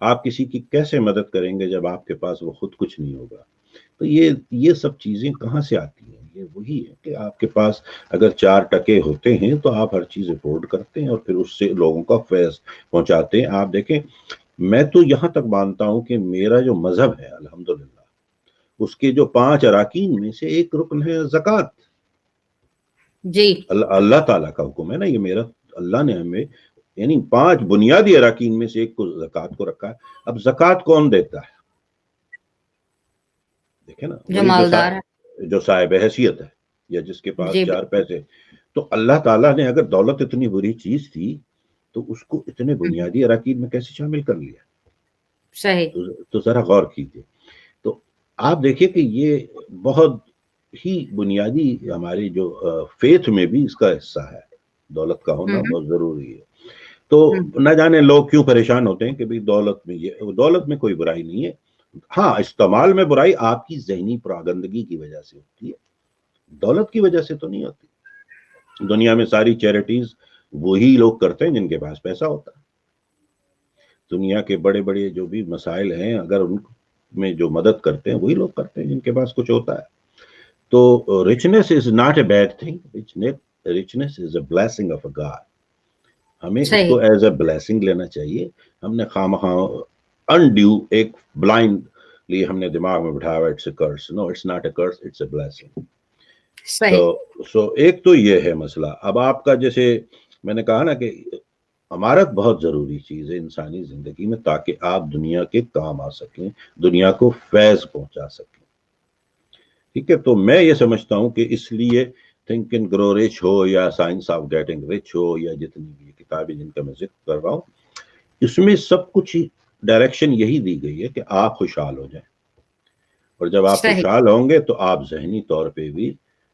آپ کسی کی کیسے مدد کریں گے جب آپ کے پاس وہ خود کچھ نہیں ہوگا؟ تو یہ سب چیزیں کہاں سے آتی ہیں؟ یہ وہی ہے کہ آپ کے پاس اگر 4 ٹکے ہوتے ہیں تو آپ ہر چیز افورڈ کرتے ہیں اور پھر اس سے لوگوں کا فیض پہنچاتے ہیں. آپ دیکھیں، میں تو یہاں تک مانتا ہوں کہ میرا جو مذہب ہے الحمدللہ، اس کے جو 5 اراکین میں سے ایک رکن ہے زکوٰۃ. جی، اللہ تعالیٰ کا حکم ہے نا، یہ میرا اللہ نے ہمیں یعنی 5 بنیادی اراکین میں سے ایک کو زکوٰۃ کو رکھا ہے. اب زکوٰۃ کون دیتا ہے؟ دیکھیں نا، جو مالدار ہے، جو صاحب حیثیت ہے یا جس کے پاس 4 پیسے. تو اللہ تعالیٰ نے اگر دولت اتنی بری چیز تھی تو اس کو اتنے بنیادی اراکین میں کیسے شامل کر لیا؟ صحیح. تو ذرا غور کیجیے. تو آپ دیکھیے کہ یہ بہت ہی بنیادی ہماری جو فیتھ میں بھی اس کا حصہ ہے. دولت کا ہونا بہت ضروری ہے. تو نہ جانے لوگ کیوں پریشان ہوتے ہیں کہ بھئی دولت میں کوئی برائی نہیں ہے. ہاں استعمال میں برائی آپ کی ذہنی پراگندگی کی وجہ سے ہوتی ہے, دولت کی وجہ سے تو نہیں ہوتی. دنیا میں ساری چیریٹیز وہی لوگ کرتے ہیں جن کے پاس پیسہ ہوتا ہے. دنیا کے بڑے بڑے جو بھی مسائل ہیں اگر ان میں جو مدد کرتے ہیں وہی لوگ کرتے ہیں جن کے پاس کچھ ہوتا ہے. تو richness is not a bad thing. Richness is a blessing of a God. ہمیں اس کو ایز اے بلیسنگ لینا چاہیے. ہم نے خواہ انڈیو ایک بلائنڈلی ہم نے دماغ میں بٹھایا it's a curse. No it's not a curse, it's a blessing. So ایک تو یہ ہے مسئلہ. اب آپ کا جیسے میں نے کہا نا کہ امارت بہت ضروری چیز ہے انسانی زندگی میں تاکہ آپ دنیا کے کام آ سکیں, دنیا کو فیض پہنچا سکیں. ٹھیک ہے, تو میں یہ سمجھتا ہوں کہ اس لیے تھنک اینڈ گرو رچ ہو یا سائنس آف گیٹنگ رچ ہو یا جتنی بھی کتابیں جن کا میں ذکر کر رہا ہوں, اس میں سب کچھ ڈائریکشن یہی دی گئی ہے کہ آپ خوشحال ہو جائیں. اور جب آپ خوشحال ہوں گے تو آپ ذہنی طور پہ بھی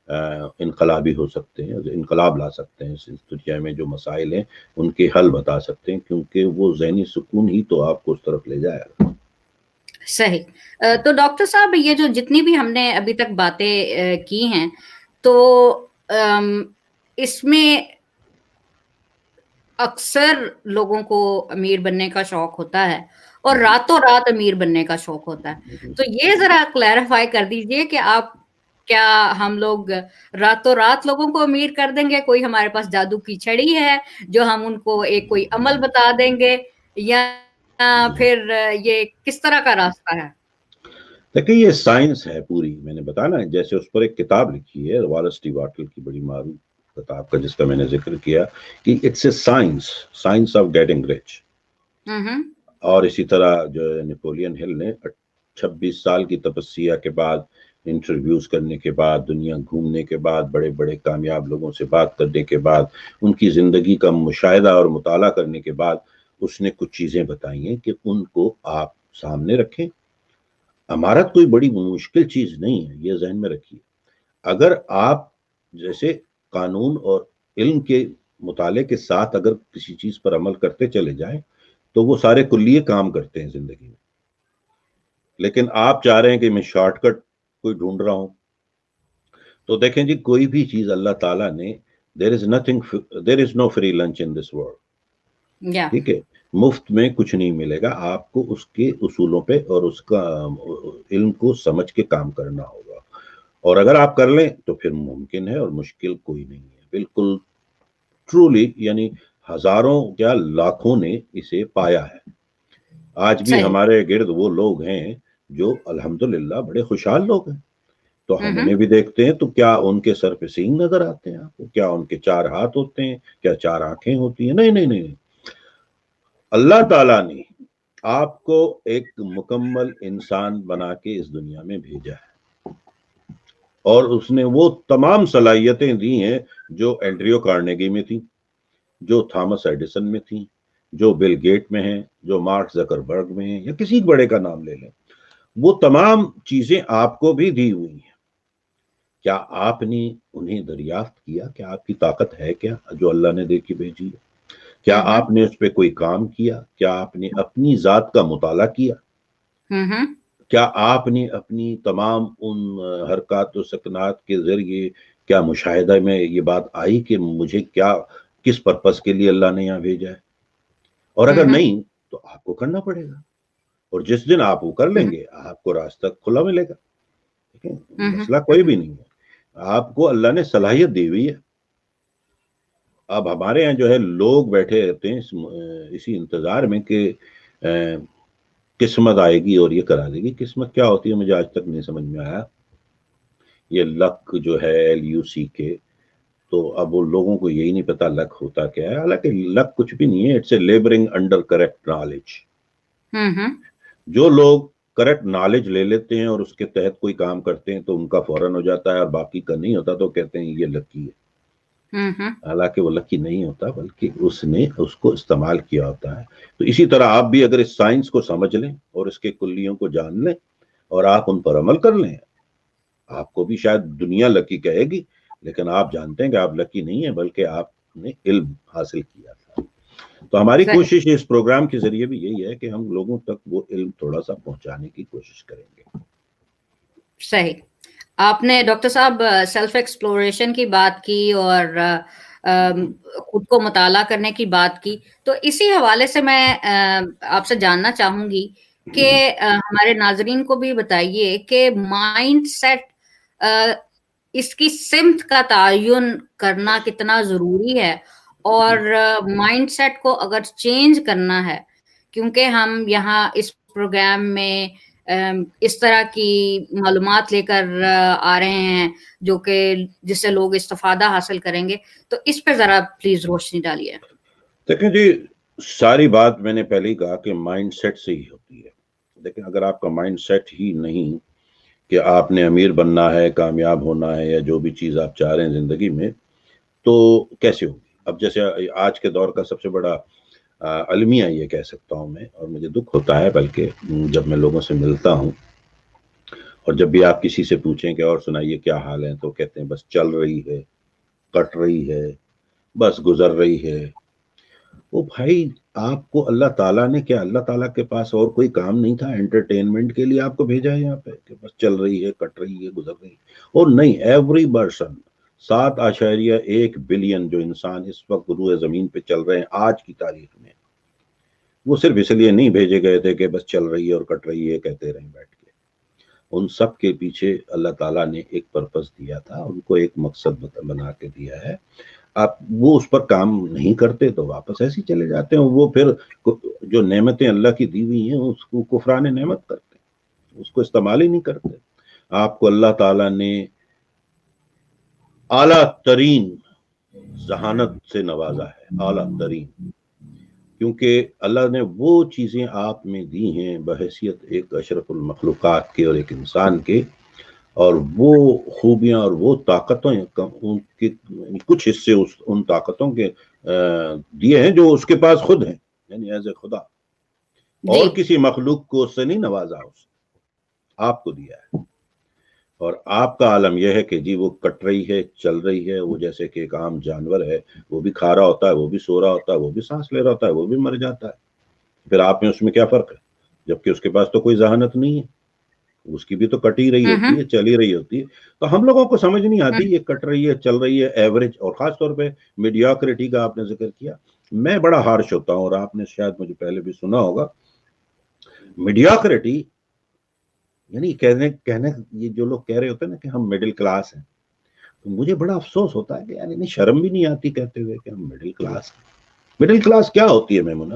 انقلابی ہو سکتے ہیں, انقلاب لا سکتے ہیں. اس دنیا میں جو مسائل ہیں ان کے حل بتا سکتے ہیں, کیونکہ وہ ذہنی سکون ہی تو آپ کو اس طرف لے جائے گا. صحیح. تو ڈاکٹر صاحب یہ جو جتنی بھی ہم نے ابھی تک باتیں کی ہیں تو اس میں اکثر لوگوں کو امیر بننے کا شوق ہوتا ہے اور راتوں رات امیر بننے کا شوق ہوتا ہے. تو یہ ذرا کلیریفائی کر دیجئے کہ آپ کیا ہم لوگ راتوں رات لوگوں کو امیر کر دیں گے؟ کوئی ہمارے پاس جادو کی چھڑی ہے جو ہم ان کو ایک کوئی عمل بتا دیں گے, یا پھر یہ کس طرح کا راستہ ہے؟ دیکھیں یہ سائنس ہے پوری. میں نے بتایا نا, جیسے اس پر ایک کتاب لکھی ہے والیس ڈی واٹل کی, بڑی معروف کتاب کا, جس کا میں نے ذکر کیا کہ it's a science of getting rich. اور اسی طرح جو نیپولین ہل نے 26 سال کی تپسیا کے بعد, انٹرویوز کرنے کے بعد, دنیا گھومنے کے بعد, بڑے بڑے کامیاب لوگوں سے بات کرنے کے بعد, ان کی زندگی کا مشاہدہ اور مطالعہ کرنے کے بعد اس نے کچھ چیزیں بتائی ہیں کہ ان کو آپ سامنے رکھیں. امارت کوئی بڑی مشکل چیز نہیں ہے, یہ ذہن میں رکھیے. اگر آپ جیسے قانون اور علم کے مطالعے کے ساتھ اگر کسی چیز پر عمل کرتے چلے جائیں تو وہ سارے کلیے کام کرتے ہیں زندگی میں. لیکن آپ چاہ رہے ہیں کہ میں شارٹ کٹ کوئی ڈھونڈ رہا ہوں, تو دیکھیں جی کوئی بھی چیز اللہ تعالیٰ نے there is no free lunch in this world. ٹھیک ہے, مفت میں کچھ نہیں ملے گا. آپ کو اس کے اصولوں پہ اور اس کا علم کو سمجھ کے کام کرنا ہوگا, اور اگر آپ کر لیں تو پھر ممکن ہے, اور مشکل کوئی نہیں ہے. بالکل ٹرولی, یعنی ہزاروں یا لاکھوں نے اسے پایا ہے. آج بھی ہمارے گرد وہ لوگ ہیں جو الحمدللہ بڑے خوشحال لوگ ہیں. تو ہم انہیں بھی دیکھتے ہیں تو کیا ان کے سر پہ سینگ نظر آتے ہیں آپ کو؟ کیا ان کے 4 ہاتھ ہوتے ہیں؟ کیا 4 آنکھیں ہوتی ہیں؟ نہیں. اللہ تعالیٰ نے آپ کو ایک مکمل انسان بنا کے اس دنیا میں بھیجا ہے, اور اس نے وہ تمام صلاحیتیں دی ہیں جو اینڈریو کارنیگی میں تھیں, جو تھامس ایڈیسن میں تھیں, جو بل گیٹ میں ہیں, جو مارک زکربرگ میں ہیں, یا کسی بڑے کا نام لے لیں. وہ تمام چیزیں آپ کو بھی دی ہوئی ہیں. کیا آپ نے انہیں دریافت کیا کہ آپ کی طاقت ہے کیا جو اللہ نے دے کے بھیجی ہے؟ کیا آپ نے اس پہ کوئی کام کیا؟ کیا آپ نے اپنی ذات کا مطالعہ کیا؟ کیا آپ نے اپنی تمام ان حرکات و سکنات کے ذریعے کیا مشاہدہ میں یہ بات آئی کہ مجھے کس پرپس کے لیے اللہ نے یہاں بھیجا ہے؟ اور اگر نہیں تو آپ کو کرنا پڑے گا, اور جس دن آپ وہ کر لیں گے آپ کو راستہ کھلا ملے گا. مسئلہ کوئی بھی نہیں ہے, آپ کو اللہ نے صلاحیت دی ہوئی ہے. اب ہمارے یہاں جو ہے لوگ بیٹھے رہتے ہیں اسی انتظار میں کہ قسمت آئے گی اور یہ کرا دے گی. قسمت کیا ہوتی ہے مجھے آج تک نہیں سمجھ میں آیا. یہ لک جو ہے LUCK, تو اب وہ لوگوں کو یہی نہیں پتا لک ہوتا کیا ہے. حالانکہ لک کچھ بھی نہیں ہے, it's a labouring under correct knowledge. جو لوگ کریکٹ نالج لے لیتے ہیں اور اس کے تحت کوئی کام کرتے ہیں تو ان کا فوراً ہو جاتا ہے, اور باقی کا نہیں ہوتا تو کہتے ہیں یہ لکی ہے. حالانکہ وہ لکی نہیں ہوتا بلکہ اس نے اس کو استعمال کیا ہوتا ہے. تو اسی طرح آپ بھی اگر اس سائنس کو سمجھ لیں اور اس کے کلیوں کو جان لیں اور آپ ان پر عمل کر لیں, آپ کو بھی شاید دنیا لکی کہے گی, لیکن آپ جانتے ہیں کہ آپ لکی نہیں ہیں بلکہ آپ نے علم حاصل کیا تھا. تو ہماری کوشش اس پروگرام کے ذریعے بھی یہی ہے کہ ہم لوگوں تک وہ علم تھوڑا سا پہنچانے کی کوشش کریں گے. صحیح. آپ نے ڈاکٹر صاحب سیلف ایکسپلوریشن کی بات کی اور خود کو مطالعہ کرنے کی بات کی, تو اسی حوالے سے میں آپ سے جاننا چاہوں گی کہ ہمارے ناظرین کو بھی بتائیے کہ مائنڈ سیٹ اس کی سمت کا تعین کرنا کتنا ضروری ہے, اور مائنڈ سیٹ کو اگر چینج کرنا ہے, کیونکہ ہم یہاں اس پروگرام میں اس طرح کی معلومات لے کر آ رہے ہیں جو کہ جس سے لوگ استفادہ حاصل کریں گے, تو اس پہ ذرا پلیز روشنی ڈالیے. دیکھیں جی, ساری بات میں نے پہلے ہی کہا کہ مائنڈ سیٹ سے ہی ہوتی ہے. لیکن اگر آپ کا مائنڈ سیٹ ہی نہیں کہ آپ نے امیر بننا ہے, کامیاب ہونا ہے, یا جو بھی چیز آپ چاہ رہے ہیں زندگی میں, تو کیسے ہوگی؟ اب جیسے آج کے دور کا سب سے بڑا المیہ یہ کہہ سکتا ہوں میں, اور مجھے دکھ ہوتا ہے بلکہ جب میں لوگوں سے ملتا ہوں اور جب بھی آپ کسی سے پوچھیں کہ اور سنائیے کیا حال ہے, تو کہتے ہیں بس چل رہی ہے, کٹ رہی ہے, بس گزر رہی ہے. وہ بھائی آپ کو اللہ تعالیٰ نے کیا, اللہ تعالیٰ کے پاس اور کوئی کام نہیں تھا انٹرٹینمنٹ کے لیے آپ کو بھیجا ہے یہاں پہ کہ بس چل رہی ہے, کٹ رہی ہے, گزر رہی ہے؟ اور نہیں, ایوری پرسن 7.1 بلین جو انسان اس وقت روئے زمین پہ چل رہے ہیں آج کی تاریخ میں, وہ صرف اس لیے نہیں بھیجے گئے تھے کہ بس چل رہی ہے اور کٹ رہی ہے کہتے رہیں بیٹھ کے. ان سب کے پیچھے اللہ تعالیٰ نے ایک پرپس دیا تھا, ان کو ایک مقصد بنا کے دیا ہے. آپ وہ اس پر کام نہیں کرتے تو واپس ایسے ہی چلے جاتے ہیں. وہ پھر جو نعمتیں اللہ کی دی ہوئی ہیں اس کو کفران نعمت کرتے ہیں, اس کو استعمال ہی نہیں کرتے. آپ کو اللہ تعالیٰ نے اعلیٰ ترین ذہانت سے نوازا ہے, اعلیٰ ترین, کیونکہ اللہ نے وہ چیزیں آپ میں دی ہیں بحیثیت ایک اشرف المخلوقات کے اور ایک انسان کے, اور وہ خوبیاں اور وہ طاقتیں ان کے کچھ حصے ان طاقتوں کے دیے ہیں جو اس کے پاس خود ہیں, یعنی ایز اے خدا. اور کسی مخلوق کو اس سے نہیں نوازا, اس آپ کو دیا ہے. اور آپ کا عالم یہ ہے کہ جی وہ کٹ رہی ہے, چل رہی ہے, وہ جیسے کہ ایک عام جانور ہے, وہ بھی کھا رہا ہوتا ہے, وہ بھی سو رہا ہوتا ہے, وہ بھی سانس لے رہا ہوتا ہے, وہ بھی مر جاتا ہے. پھر آپ میں اس میں کیا فرق ہے؟ جبکہ اس کے پاس تو کوئی ذہانت نہیں ہے, اس کی بھی تو کٹ ہی رہی ہوتی ہے, چل ہی رہی ہوتی ہے. تو ہم لوگوں کو سمجھ نہیں آتی یہ کٹ رہی ہے, چل رہی ہے, ایوریج. اور خاص طور پہ میڈیوکریٹی کا آپ نے ذکر کیا, میں بڑا ہارش ہوتا ہوں, اور آپ نے شاید مجھے پہلے بھی سنا ہوگا. میڈیوکریٹی یعنی کہنے یہ جو لوگ کہہ رہے ہوتے ہیں نا کہ ہم مڈل کلاس ہیں, تو مجھے بڑا افسوس ہوتا ہے کہ یعنی شرم بھی نہیں آتی کہتے ہوئے کہ ہم مڈل کلاس ہیں. مڈل کلاس کیا ہوتی ہے میمونہ؟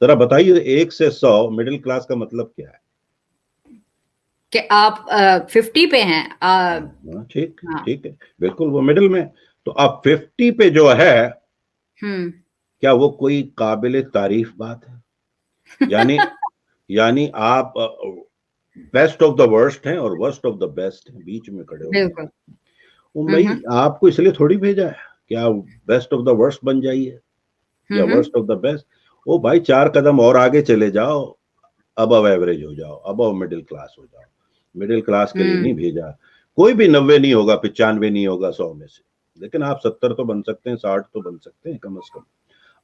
ذرا بتائیے, 1 سے 100 مڈل کلاس کا مطلب کیا ہے؟ کہ آپ 50 پہ ہیں. ٹھیک ہے, بالکل وہ مڈل میں. تو آپ 50 پہ جو ہے, کیا وہ کوئی قابل تعریف بات ہے؟ یعنی آپ بیسٹ آف دا ورسٹ ہیں اور ورسٹ آف دا بیسٹ ہیں, بیچ میں کھڑے ہوئے ہیں. بھائی آپ کو اس لیے تھوڑی بھیجا ہے کہ آپ بیسٹ آف دا ورسٹ بن جائیے یا ورسٹ آف دا بیسٹ. او بھائی 4 قدم اور آگے چلے جاؤ, ابو ایوریج ہو جاؤ, ابو مڈل کلاس ہو جاؤ. مڈل کلاس کے لیے نہیں بھیجا. کوئی بھی 90 نہیں ہوگا, 95 نہیں ہوگا 100 میں سے, لیکن آپ 70 تو بن سکتے ہیں, 60 تو بن سکتے ہیں کم از کم.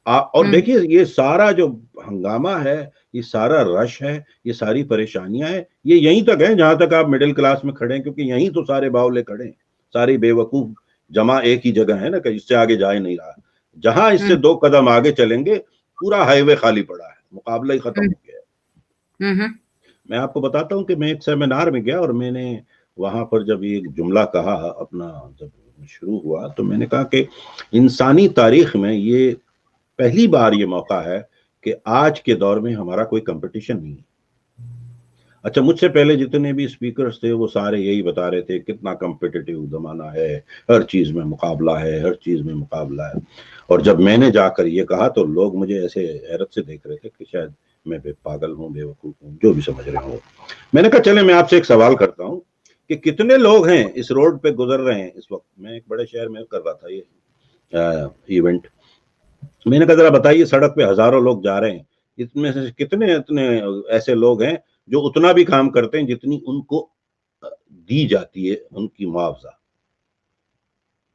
اور دیکھیے یہ سارا جو ہنگامہ ہے, یہ سارا رش ہے, یہ ساری پریشانیاں ہیں, یہ یہیں تک ہیں جہاں تک آپ مڈل کلاس میں کھڑے ہیں, کیونکہ یہیں تو سارے باولے کھڑے ہیں, ساری بے وقوف جمع ایک ہی جگہ ہے نا کہ اس سے آگے جا ہی نہیں رہا. جہاں اس سے 2 قدم آگے چلیں گے پورا ہائی وے خالی پڑا ہے, مقابلہ ہی ختم ہو گیا ہے. میں آپ کو بتاتا ہوں کہ میں ایک سیمینار میں گیا, اور میں نے وہاں پر جب یہ جملہ کہا اپنا, جب شروع ہوا تو میں نے کہا کہ انسانی تاریخ میں یہ پہلی بار یہ موقع ہے کہ آج کے دور میں ہمارا کوئی کمپٹیشن نہیں ہے. اچھا, مجھ سے پہلے جتنے بھی اسپیکرز تھے وہ سارے یہی بتا رہے تھے کتنا کمپٹیٹیو زمانہ ہے, ہر چیز میں مقابلہ ہے, ہر چیز میں مقابلہ ہے. اور جب میں نے جا کر یہ کہا تو لوگ مجھے ایسے حیرت سے دیکھ رہے تھے کہ شاید میں پاگل ہوں, بے وقوف ہوں, جو بھی سمجھ رہے ہوں. میں نے کہا چلے میں آپ سے ایک سوال کرتا ہوں کہ کتنے لوگ ہیں اس روڈ پہ گزر رہے ہیں اس وقت. میں ایک بڑے شہر میں کر رہا تھا یہ ایونٹ. میں نے کہا ذرا بتائیے سڑک پہ ہزاروں لوگ جا رہے ہیں, اس میں سے کتنے اتنے ایسے لوگ ہیں جو اتنا بھی کام کرتے ہیں جتنی ان کو دی جاتی ہے ان کی معاوضہ.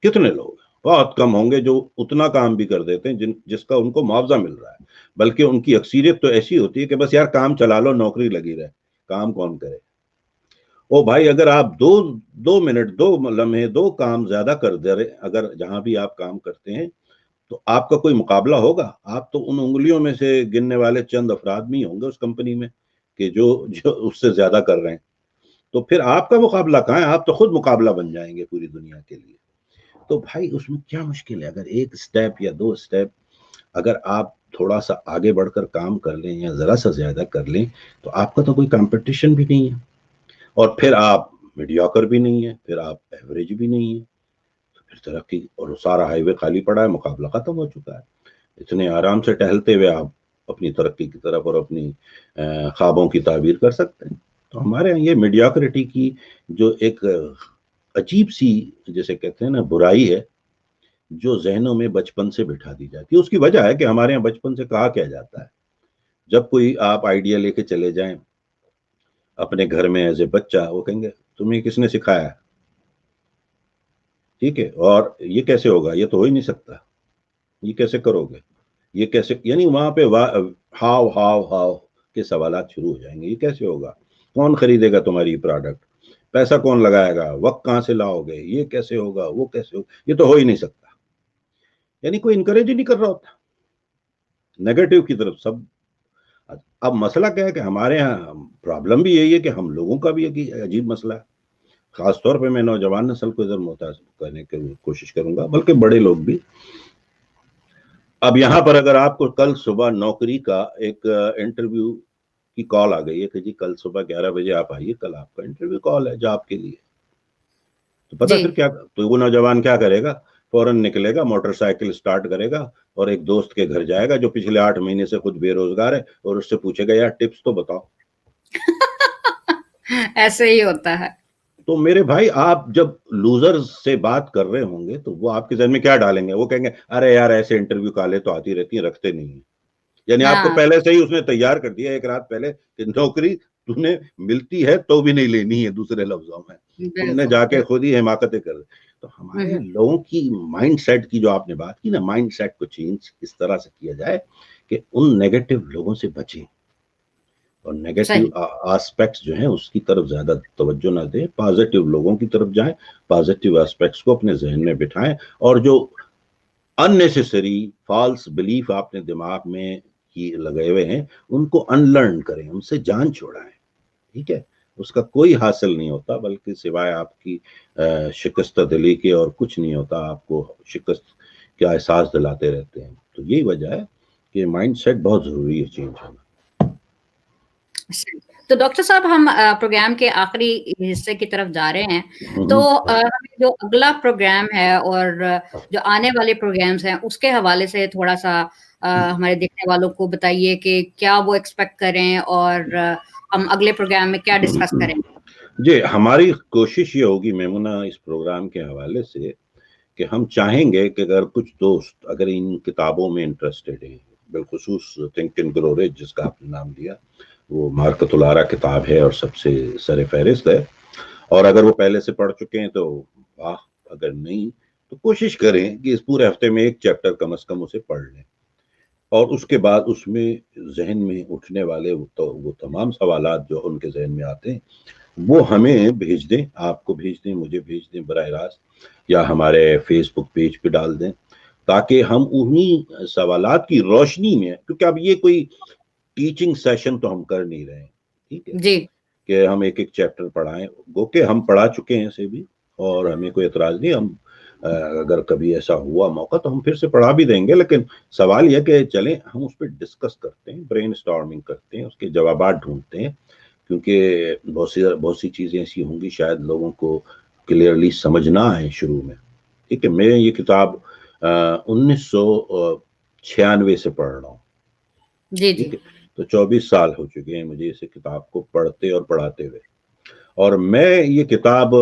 کتنے لوگ ہیں؟ بہت کم ہوں گے جو اتنا کام بھی کر دیتے ہیں جس کا ان کو معاوضہ مل رہا ہے. بلکہ ان کی اکثریت تو ایسی ہوتی ہے کہ بس یار کام چلا لو, نوکری لگی رہے, کام کون کرے. او بھائی, اگر آپ دو منٹ 2 لمحے 2 کام زیادہ کر دے رہے, اگر جہاں بھی آپ کام کرتے ہیں, تو آپ کا کوئی مقابلہ ہوگا؟ آپ تو ان انگلیوں میں سے گننے والے چند افراد میں ہوں گے اس کمپنی میں کہ جو اس سے زیادہ کر رہے ہیں. تو پھر آپ کا مقابلہ کہاں ہے؟ آپ تو خود مقابلہ بن جائیں گے پوری دنیا کے لیے. تو بھائی اس میں کیا مشکل ہے؟ اگر 1 سٹیپ یا 2 سٹیپ اگر آپ تھوڑا سا آگے بڑھ کر کام کر لیں یا ذرا سا زیادہ کر لیں, تو آپ کا تو کوئی کمپٹیشن بھی نہیں ہے, اور پھر آپ میڈیوکر بھی نہیں ہے, پھر آپ ایوریج بھی نہیں ہے, تو پھر ترقی, اور سارا ہائی وے خالی پڑا ہے, مقابلہ ختم ہو چکا ہے. اتنے آرام سے ٹہلتے ہوئے آپ اپنی ترقی کی طرف اور اپنی خوابوں کی تعبیر کر سکتے ہیں. تو ہمارے یہاں یہ میڈیوکریٹی کی جو ایک عجیب سی جیسے کہتے ہیں نا برائی ہے, جو ذہنوں میں بچپن سے بٹھا دی جاتی ہے. اس کی وجہ ہے کہ ہمارے یہاں بچپن سے کہا کیا جاتا ہے, جب کوئی آپ آئیڈیا لے کے چلے جائیں اپنے گھر میں ایز اے بچہ, وہ کہیں گے تمہیں کس نے سکھایا؟ ٹھیک ہے, اور یہ کیسے ہوگا؟ یہ تو ہو ہی نہیں سکتا. یہ کیسے کرو گے؟ یہ کیسے, یعنی وہاں پہ ہاؤ کے سوالات شروع ہو جائیں گے. یہ کیسے ہوگا؟ کون خریدے گا تمہاری پروڈکٹ؟ پیسہ کون لگائے گا؟ وقت کہاں سے لاؤ گے؟ یہ کیسے ہوگا؟ وہ کیسے ہوگا؟ یہ تو ہو ہی نہیں سکتا. یعنی کوئی انکریج ہی نہیں کر رہا ہوتا, نیگیٹو کی طرف سب. اب مسئلہ کیا ہے کہ ہمارے ہاں پرابلم بھی یہی ہے کہ ہم لوگوں کا بھی ایک عجیب مسئلہ ہے. خاص طور پہ میں نوجوان نسل کو ادھر متاثر کرنے کی کوشش کروں گا, بلکہ بڑے لوگ بھی. اب یہاں پر اگر آپ کو کل صبح نوکری کا ایک انٹرویو کی کال آ گئی ہے کہ جی کل صبح 11 بجے آپ آئیے, کل آپ کا انٹرویو کال ہے جاب کے لیے, تو پتہ پھر کیا, تو وہ نوجوان کیا کرے گا؟ فوراً نکلے گا, موٹر سائیکل سٹارٹ کرے گا اور ایک دوست کے گھر جائے گا جو پچھلے 8 مہینے سے خود بے روزگار ہے, اور اس سے پوچھے گا یار ٹپس تو بتاؤ. ایسے ہی ہوتا ہے. تو میرے بھائی, آپ جب لوزر سے بات کر رہے ہوں گے تو وہ آپ کے ذہن میں کیا ڈالیں گے؟ وہ کہیں گے ارے یار ایسے انٹرویو کالیں تو آتی رہتی ہیں, رکھتے نہیں ہیں. یعنی آپ کو پہلے سے ہی اس نے تیار کر دیا ایک رات پہلے کہ نوکری تمہیں ملتی ہے تو بھی نہیں لینی ہے. دوسرے لفظوں میں تم نے جا کے خود ہی حماقتیں کر. تو ہمارے لوگوں کی مائنڈ سیٹ کی جو آپ نے بات کی نا, مائنڈ سیٹ کو چینج اس طرح سے کیا جائے کہ ان نیگیٹو لوگوں سے بچیں, اور نیگیٹو آسپیکٹس جو ہیں اس کی طرف زیادہ توجہ نہ دیں, پازیٹیو لوگوں کی طرف جائیں, پازیٹیو آسپیکٹس کو اپنے ذہن میں بٹھائیں, اور جو unnecessary فالس بلیف آپ نے دماغ میں کی لگے ہوئے ہیں ان کو انلرن کریں, ان سے جان چھوڑائیں. ٹھیک ہے, اس کا کوئی حاصل نہیں ہوتا بلکہ سوائے آپ کی شکست دلی کے اور کچھ نہیں ہوتا. آپ کو شکست کا احساس دلاتے رہتے ہیں. تو یہی وجہ ہے کہ مائنڈ سیٹ بہت ضروری ہے چینج ہونا. تو ڈاکٹر صاحب, ہم پروگرام کے آخری حصے کی طرف جا رہے ہیں, تو ہمیں جو اگلا پروگرام ہے اور جو آنے والے پروگرامز ہیں اس کے حوالے سے تھوڑا سا ہمارے دیکھنے والوں کو بتائیے کہ کیا وہ ایکسپیکٹ کریں اور ہم اگلے پروگرام میں کیا ڈسکس کریں. جی, ہماری کوشش یہ ہوگی میمونہ اس پروگرام کے حوالے سے کہ ہم چاہیں گے کہ اگر کچھ دوست اگر ان کتابوں میں انٹرسٹڈ ہیں, بالخصوص تھنک اینڈ گرو ریچ جس کا آپ نے نام دیا, وہ مارکت الارا کتاب ہے اور سب سے سر فہرست ہے, اور اگر وہ پہلے سے پڑھ چکے ہیں تو واہ, اگر نہیں تو کوشش کریں کہ اس پورے ہفتے میں ایک چیپٹر کم از کم اسے پڑھ لیں, اور اس کے بعد اس میں ذہن میں اٹھنے والے وہ تمام سوالات جو ان کے ذہن میں آتے ہیں وہ ہمیں بھیج دیں, آپ کو بھیج دیں, مجھے بھیج دیں براہ راست, یا ہمارے فیس بک پیج پہ ڈال دیں, تاکہ ہم انہی سوالات کی روشنی میں, کیونکہ اب یہ کوئی ٹیچنگ سیشن تو ہم کر نہیں رہے ہیں, ٹھیک ہے جی, کہ ہم ایک ایک چیپٹر پڑھائیں, گو کہ ہم پڑھا چکے ہیں اسے بھی, اور ہمیں کوئی اعتراض نہیں, ہم اگر کبھی ایسا ہوا موقع تو ہم پھر سے پڑھا بھی دیں گے. لیکن سوال یہ کہ چلیں ہم اس پہ ڈسکس کرتے ہیں, برین اسٹارمنگ کرتے ہیں, اس کے جوابات ڈھونڈتے ہیں, کیونکہ بہت سی چیزیں ایسی ہوں گی شاید لوگوں کو کلیئرلی سمجھ نہ آئے شروع میں. ٹھیک ہے, میں یہ کتاب 1996 سے پڑھ رہا ہوں, جی جی, تو 24 سال ہو چکے ہیں مجھے اس کتاب کو پڑھتے اور پڑھاتے ہوئے. اور میں یہ کتاب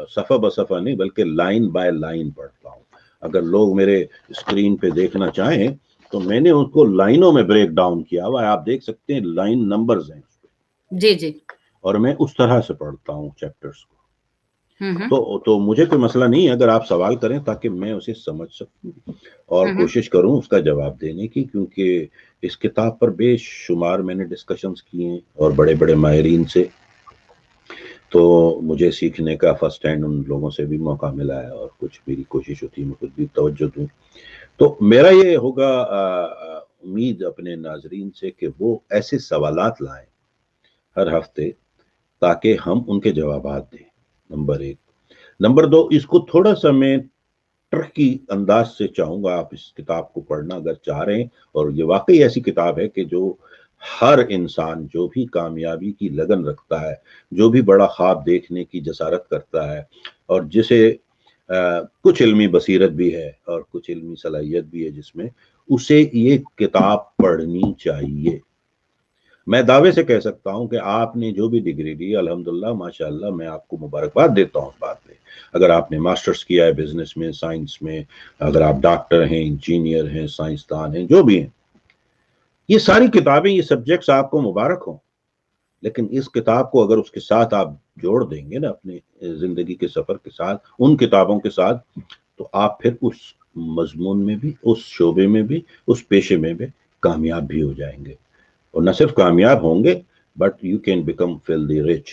صفحہ بصفحہ نہیں بلکہ لائن بائی لائن پڑھتا ہوں. اگر لوگ میرے اسکرین پہ دیکھنا چاہیں تو میں نے اس کو لائنوں میں بریک ڈاؤن کیا ہوا ہے, آپ دیکھ سکتے ہیں لائن نمبرز ہیں اس پہ. جی جی. اور میں اس طرح سے پڑھتا ہوں چیپٹرز کو. ہوں تو مجھے کوئی مسئلہ نہیں ہے اگر آپ سوال کریں تاکہ میں اسے سمجھ سکوں اور کوشش کروں اس کا جواب دینے کی, کیونکہ اس کتاب پر بے شمار میں نے ڈسکشنز کیے ہیں اور بڑے بڑے ماہرین سے, تو مجھے سیکھنے کا فرسٹ ہینڈ ان لوگوں سے بھی موقع ملا ہے, اور کچھ میری کوشش ہوتی ہے میں خود بھی توجہ دوں. تو میرا یہ ہوگا امید اپنے ناظرین سے کہ وہ ایسے سوالات لائیں ہر ہفتے تاکہ ہم ان کے جوابات دیں, نمبر 1. نمبر 2, اس کو تھوڑا سا میں ٹرکی انداز سے چاہوں گا آپ اس کتاب کو پڑھنا اگر چاہ رہے ہیں, اور یہ واقعی ایسی کتاب ہے کہ جو ہر انسان جو بھی کامیابی کی لگن رکھتا ہے, جو بھی بڑا خواب دیکھنے کی جسارت کرتا ہے, اور جسے کچھ علمی بصیرت بھی ہے اور کچھ علمی صلاحیت بھی ہے جس میں, اسے یہ کتاب پڑھنی چاہیے. میں دعوے سے کہہ سکتا ہوں کہ آپ نے جو بھی ڈگری لی الحمدللہ ماشاءاللہ میں آپ کو مبارکباد دیتا ہوں اس بات پہ. اگر آپ نے ماسٹرز کیا ہے بزنس میں, سائنس میں, اگر آپ ڈاکٹر ہیں, انجینئر ہیں, سائنسدان ہیں, جو بھی ہیں, یہ ساری کتابیں, یہ سبجیکٹس آپ کو مبارک ہوں. لیکن اس کتاب کو اگر اس کے ساتھ آپ جوڑ دیں گے نا اپنے زندگی کے سفر کے ساتھ, ان کتابوں کے ساتھ, تو آپ پھر اس مضمون میں بھی, اس شعبے میں بھی, اس پیشے میں بھی کامیاب بھی ہو جائیں گے. اور نہ صرف کامیاب ہوں گے but you can become filthy rich.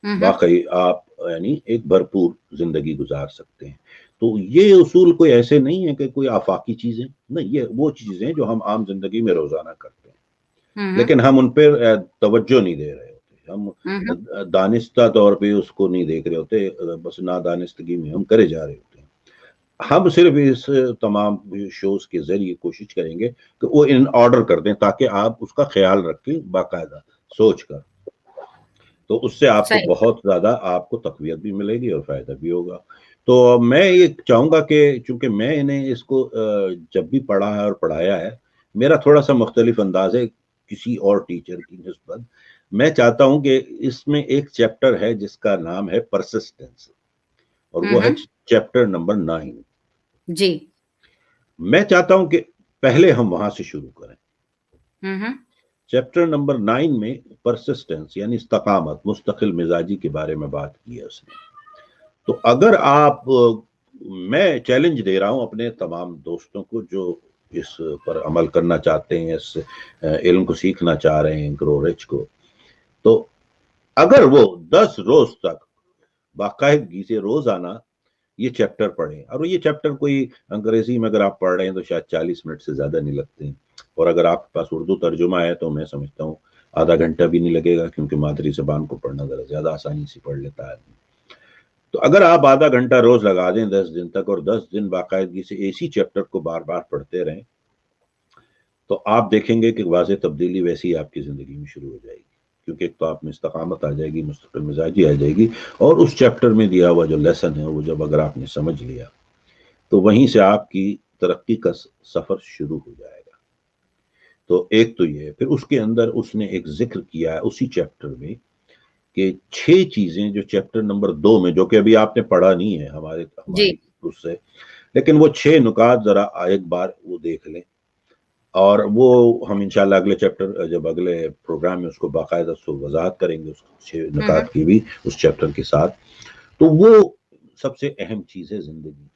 واقعی آپ یعنی ایک بھرپور زندگی گزار سکتے ہیں. تو یہ اصول کوئی ایسے نہیں ہے کہ کوئی آفاقی چیزیں نہیں, یہ وہ چیزیں جو ہم عام زندگی میں روزانہ کرتے ہیں, لیکن ہم ان پہ توجہ نہیں دے رہے ہوتے, ہم دانستہ طور پہ اس کو نہیں دیکھ رہے ہوتے, بس نادانستگی میں ہم کرے جا رہے ہوتے ہیں. ہم صرف اس تمام شوز کے ذریعے کوشش کریں گے کہ وہ ان آرڈر کر دیں تاکہ آپ اس کا خیال رکھیں باقاعدہ سوچ کر, تو اس سے آپ کو بہت زیادہ آپ کو تقویت بھی ملے گی اور فائدہ بھی ہوگا. تو میں یہ چاہوں گا کہ چونکہ میں نے اس کو جب بھی پڑھا ہے اور پڑھایا ہے, میرا تھوڑا سا مختلف انداز ہے کسی اور ٹیچر کی نسبت. میں چاہتا ہوں کہ اس میں ایک چیپٹر ہے جس کا نام ہے پرسسٹنس, اور وہ ہے چیپٹر نمبر 9. جی, میں چاہتا ہوں کہ پہلے ہم وہاں سے شروع کریں. چیپٹر نمبر 9 میں پرسسٹنس یعنی استقامت, مستقل مزاجی کے بارے میں بات کی ہے اس نے. تو اگر آپ, میں چیلنج دے رہا ہوں اپنے تمام دوستوں کو جو اس پر عمل کرنا چاہتے ہیں, اس علم کو سیکھنا چاہ رہے ہیں, گرو رچ کو, تو اگر وہ 10 روز تک باقاعدگی سے روزانہ یہ چیپٹر پڑھیں, اور یہ چیپٹر کوئی انگریزی میں اگر آپ پڑھ رہے ہیں تو شاید 40 منٹ سے زیادہ نہیں لگتے ہیں, اور اگر آپ کے پاس اردو ترجمہ ہے تو میں سمجھتا ہوں آدھا گھنٹہ بھی نہیں لگے گا, کیونکہ مادری زبان کو پڑھنا ذرا زیادہ آسانی سے پڑھ لیتا ہے. تو اگر آپ آدھا گھنٹہ روز لگا دیں 10 دن تک, اور 10 دن باقاعدگی سے اسی چیپٹر کو بار بار پڑھتے رہیں, تو آپ دیکھیں گے کہ واضح تبدیلی ویسی ہی آپ کی زندگی میں شروع ہو جائے گی. کیونکہ ایک تو آپ میں استقامت آ جائے گی, مستقل مزاجی آ جائے گی, اور اس چیپٹر میں دیا ہوا جو لیسن ہے وہ جب اگر آپ نے سمجھ لیا تو وہیں سے آپ کی ترقی کا سفر شروع ہو جائے گا. تو ایک تو یہ, پھر اس کے اندر اس نے ایک ذکر کیا ہے اسی چیپٹر میں کہ 6 چیزیں جو چیپٹر نمبر 2 میں, جو کہ ابھی آپ نے پڑھا نہیں ہے ہمارے اس سے, لیکن وہ 6 نکات ذرا ایک بار وہ دیکھ لیں, اور وہ ہم انشاءاللہ اگلے چیپٹر جب اگلے پروگرام میں اس کو باقاعدہ وضاحت کریں گے اس 6 نکات کی بھی اس چیپٹر کے ساتھ. تو وہ سب سے اہم چیز ہے زندگی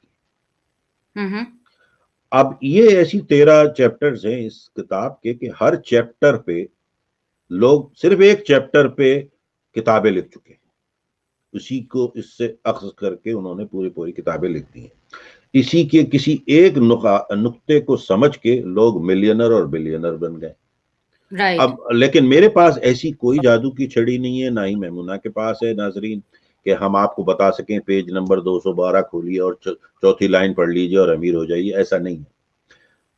کی. اب یہ ایسی 13 چیپٹرز ہیں اس کتاب کے کہ ہر چیپٹر پہ لوگ صرف ایک چیپٹر پہ کتابیں لکھ چکے ہیں, اسی کو اس سے اخذ کر کے انہوں نے پوری کتابیں لکھ دی ہیں. اسی کے کسی ایک نقطے کو سمجھ کے لوگ ملینر اور بلینر بن گئے. اب لیکن میرے پاس ایسی کوئی جادو کی چھڑی نہیں ہے, نہ ہی میمونہ کے پاس ہے ناظرین, کہ ہم آپ کو بتا سکیں پیج نمبر 212 کھولیے اور چوتھی لائن پڑھ لیجئے اور امیر ہو جائیے. ایسا نہیں ہے.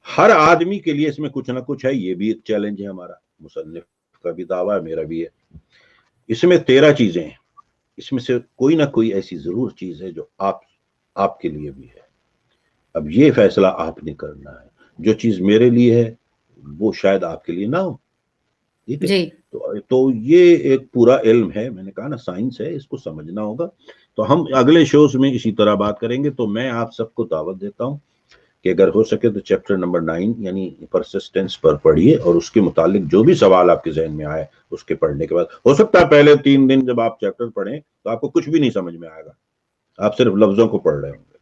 ہر آدمی کے لیے اس میں کچھ نہ کچھ ہے. یہ بھی ایک چیلنج ہے ہمارا, مصنف کا بھی دعویٰ ہے, میرا بھی ہے. اس میں 13 چیزیں ہیں, اس میں سے کوئی نہ کوئی ایسی ضرور چیز ہے جو آپ کے لیے بھی ہے. اب یہ فیصلہ آپ نے کرنا ہے. جو چیز میرے لیے ہے وہ شاید آپ کے لیے نہ ہو, ٹھیک ہے, تو یہ ایک پورا علم ہے، میں نے کہا نا سائنس ہے، اس کو سمجھنا ہوگا. تو ہم اگلے شوز میں اسی طرح بات کریں گے. تو میں آپ سب کو دعوت دیتا ہوں کہ اگر ہو سکے تو چیپٹر نمبر 9 یعنی پرسسٹنس پر پڑھیے، اور اس کے متعلق جو بھی سوال آپ کے ذہن میں آئے اس کے پڑھنے کے بعد، ہو سکتا ہے پہلے 3 دن جب آپ چیپٹر پڑھیں تو آپ کو کچھ بھی نہیں سمجھ میں آئے گا، آپ صرف لفظوں کو پڑھ رہے ہوں گے،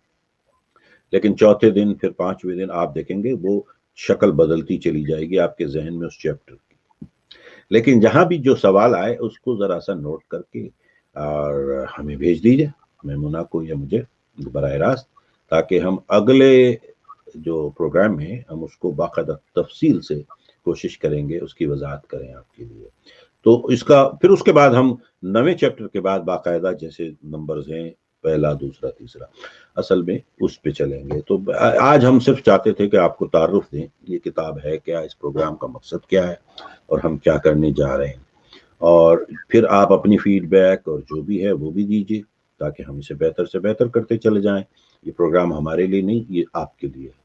لیکن چوتھے دن پھر 5ویں دن آپ دیکھیں گے وہ شکل بدلتی چلی جائے گی آپ کے ذہن میں اس چیپٹر کی. لیکن جہاں بھی جو سوال آئے اس کو ذرا سا نوٹ کر کے اور ہمیں بھیج دیجیے، میمونہ کو یا مجھے براہ راست، تاکہ ہم اگلے جو پروگرام ہے ہم اس کو باقاعدہ تفصیل سے کوشش کریں گے اس کی وضاحت کریں آپ کے لیے. تو اس کا پھر اس کے بعد ہم 9ویں چیپٹر کے بعد باقاعدہ جیسے نمبرز ہیں پہلا، دوسرا، تیسرا، اصل میں اس پہ چلیں گے. تو آج ہم صرف چاہتے تھے کہ آپ کو تعارف دیں یہ کتاب ہے کیا، اس پروگرام کا مقصد کیا ہے اور ہم کیا کرنے جا رہے ہیں، اور پھر آپ اپنی فیڈ بیک اور جو بھی ہے وہ بھی دیجیے تاکہ ہم اسے بہتر سے بہتر کرتے چلے جائیں. یہ پروگرام ہمارے لیے نہیں، یہ آپ کے لیے ہے.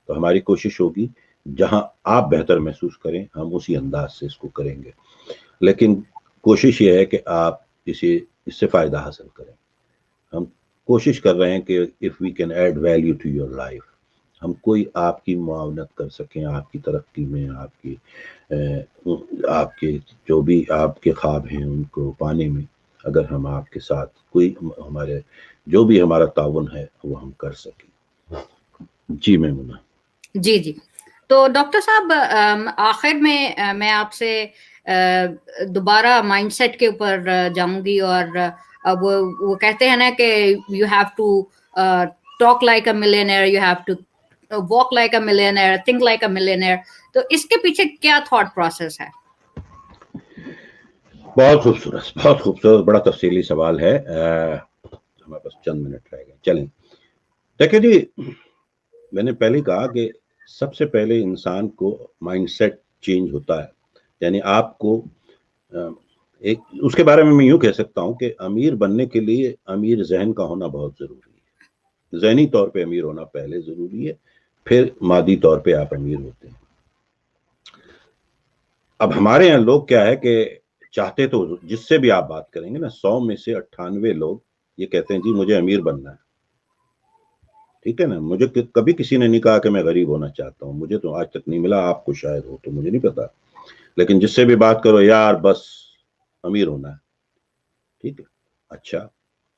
تو ہماری کوشش ہوگی جہاں آپ بہتر محسوس کریں ہم اسی انداز سے اس کو کریں گے، لیکن کوشش یہ ہے کہ آپ اس سے فائدہ حاصل کریں. ہم کوشش کر رہے ہیں کہ if we can add value to your life، ہم کوئی آپ کی معاونت کر سکیں آپ کی ترقی میں، آپ کے جو بھی آپ کے خواب ہیں ان کو پانے میں، اگر ہم آپ کے ساتھ کوئی ہمارے جو بھی ہمارا تعاون ہے وہ ہم کر سکیں. جی میمونہ. جی. تو ڈاکٹر صاحب آخر میں آپ سے دوبارہ مائنڈ سیٹ کے اوپر جاؤں گی، اور وہ کہتے ہیں نا کہ you have to talk like a millionaire, you have to walk like a millionaire, think like a millionaire. تو اس کے پیچھے کیا تھاٹ پروسیس ہے؟ بہت خوبصورت، بڑا تفصیلی سوال ہے. ہمارے پاس چند منٹ رہ گئے. چلیں دیکھیں جی، میں نے پہلے کہا کہ سب سے پہلے انسان کو مائنڈ سیٹ چینج ہوتا ہے. یعنی آپ کو اس کے بارے میں یوں کہہ سکتا ہوں کہ امیر بننے کے لیے امیر ذہن کا ہونا بہت ضروری ہے. ذہنی طور پہ امیر ہونا پہلے ضروری ہے، پھر مادی طور پہ آپ امیر ہوتے ہیں. اب ہمارے یہاں لوگ کیا ہے کہ چاہتے تو جس سے بھی آپ بات کریں گے نا 100 میں سے 98 لوگ یہ کہتے ہیں جی مجھے امیر بننا ہے. ٹھیک ہے نا، مجھے کبھی کسی نے نہیں کہا کہ میں غریب ہونا چاہتا ہوں، مجھے تو آج تک نہیں ملا، آپ کو شاید ہو تو مجھے نہیں پتا. لیکن جس سے بھی بات کرو یار بس امیر ہونا ہے. ٹھیک ہے، اچھا.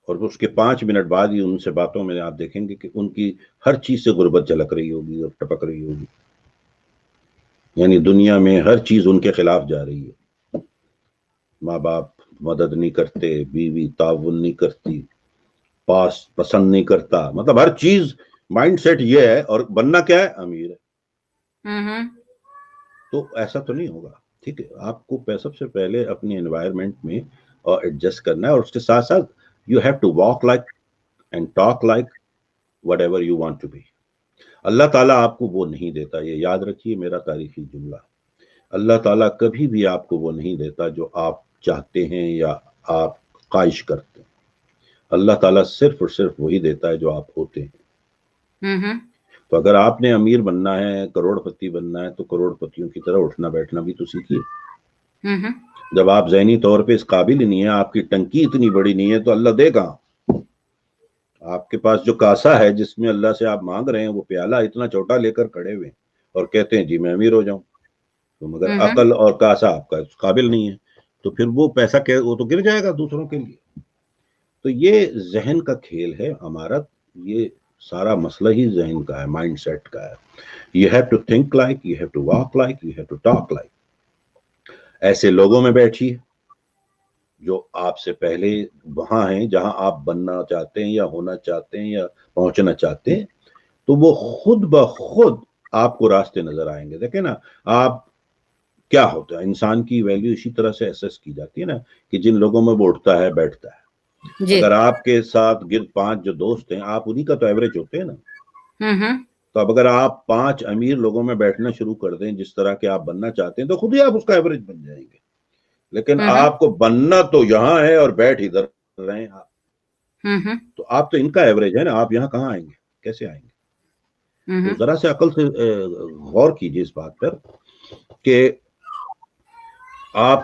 اور اس کے 5 منٹ بعد ہی ان سے باتوں میں آپ دیکھیں گے کہ ان کی ہر چیز سے غربت جھلک رہی ہوگی اور ٹپک رہی ہوگی. یعنی دنیا میں ہر چیز ان کے خلاف جا رہی ہے. ماں باپ مدد نہیں کرتے، بیوی تعاون نہیں کرتی، پاس پسند نہیں کرتا، مطلب ہر چیز مائنڈ سیٹ یہ ہے. اور بننا کیا ہے؟ امیر ہے. تو ایسا تو نہیں ہوگا. ٹھیک ہے، آپ کو سب سے پہلے اپنی انوائرمنٹ میں ایڈجسٹ کرنا ہے، اور اس کے ساتھ ساتھ you have to walk like and talk like whatever you want to be. اللہ تعالیٰ آپ کو وہ نہیں دیتا، یہ یاد رکھیے میرا تاریخی جملہ. اللہ تعالیٰ کبھی بھی آپ کو وہ نہیں دیتا جو آپ چاہتے ہیں یا آپ خواہش کرتے ہیں. اللہ تعالیٰ صرف اور صرف وہی دیتا ہے جو آپ ہوتے ہیں. تو اگر آپ نے امیر بننا ہے، کروڑ پتی بننا ہے، تو کروڑ پتیوں کی طرح اٹھنا بیٹھنا بھی تو سیکھیے. جب آپ ذہنی طور پہ اس قابل ہی نہیں ہے، آپ کی ٹنکی اتنی بڑی نہیں ہے، تو اللہ دے گا. آپ کے پاس جو کاسا ہے جس میں اللہ سے آپ مانگ رہے ہیں، وہ پیالہ اتنا چھوٹا لے کر کھڑے ہوئے اور کہتے ہیں جی میں امیر ہو جاؤں. تو مگر عقل اور کاسا آپ کا قابل نہیں ہے، تو پھر وہ پیسہ وہ تو گر جائے گا دوسروں کے لیے. تو یہ ذہن کا کھیل ہے ہمارا. یہ سارا مسئلہ ہی ذہن کا ہے، مائنڈ سیٹ کا ہے. You have to think like, you have to walk like, you have to talk like. ایسے لوگوں میں بیٹھیے جو آپ سے پہلے وہاں ہیں جہاں آپ بننا چاہتے ہیں یا ہونا چاہتے ہیں یا پہنچنا چاہتے ہیں، تو وہ خود بخود آپ کو راستے نظر آئیں گے. دیکھیں نا، آپ کیا ہوتا ہے، انسان کی ویلیو اسی طرح سے ایسس کی جاتی ہے نا کہ جن لوگوں میں وہ اٹھتا ہے بیٹھتا ہے. اگر آپ کے ساتھ گرد 5 جو دوست ہیں، آپ انہی کا تو ایوریج ہوتے ہیں نا. تو اب اگر آپ 5 امیر لوگوں میں بیٹھنا شروع کر دیں جس طرح کے آپ بننا چاہتے ہیں، تو خود ہی آپ اس کا ایوریج بن جائیں گے. لیکن آپ کو بننا تو یہاں ہے اور بیٹھ ادھر رہے ہیں آپ. تو آپ تو ان کا ایوریج ہے نا، آپ یہاں کہاں آئیں گے، کیسے آئیں گے؟ تو ذرا سے عقل سے غور کیجیے اس بات پر کہ آپ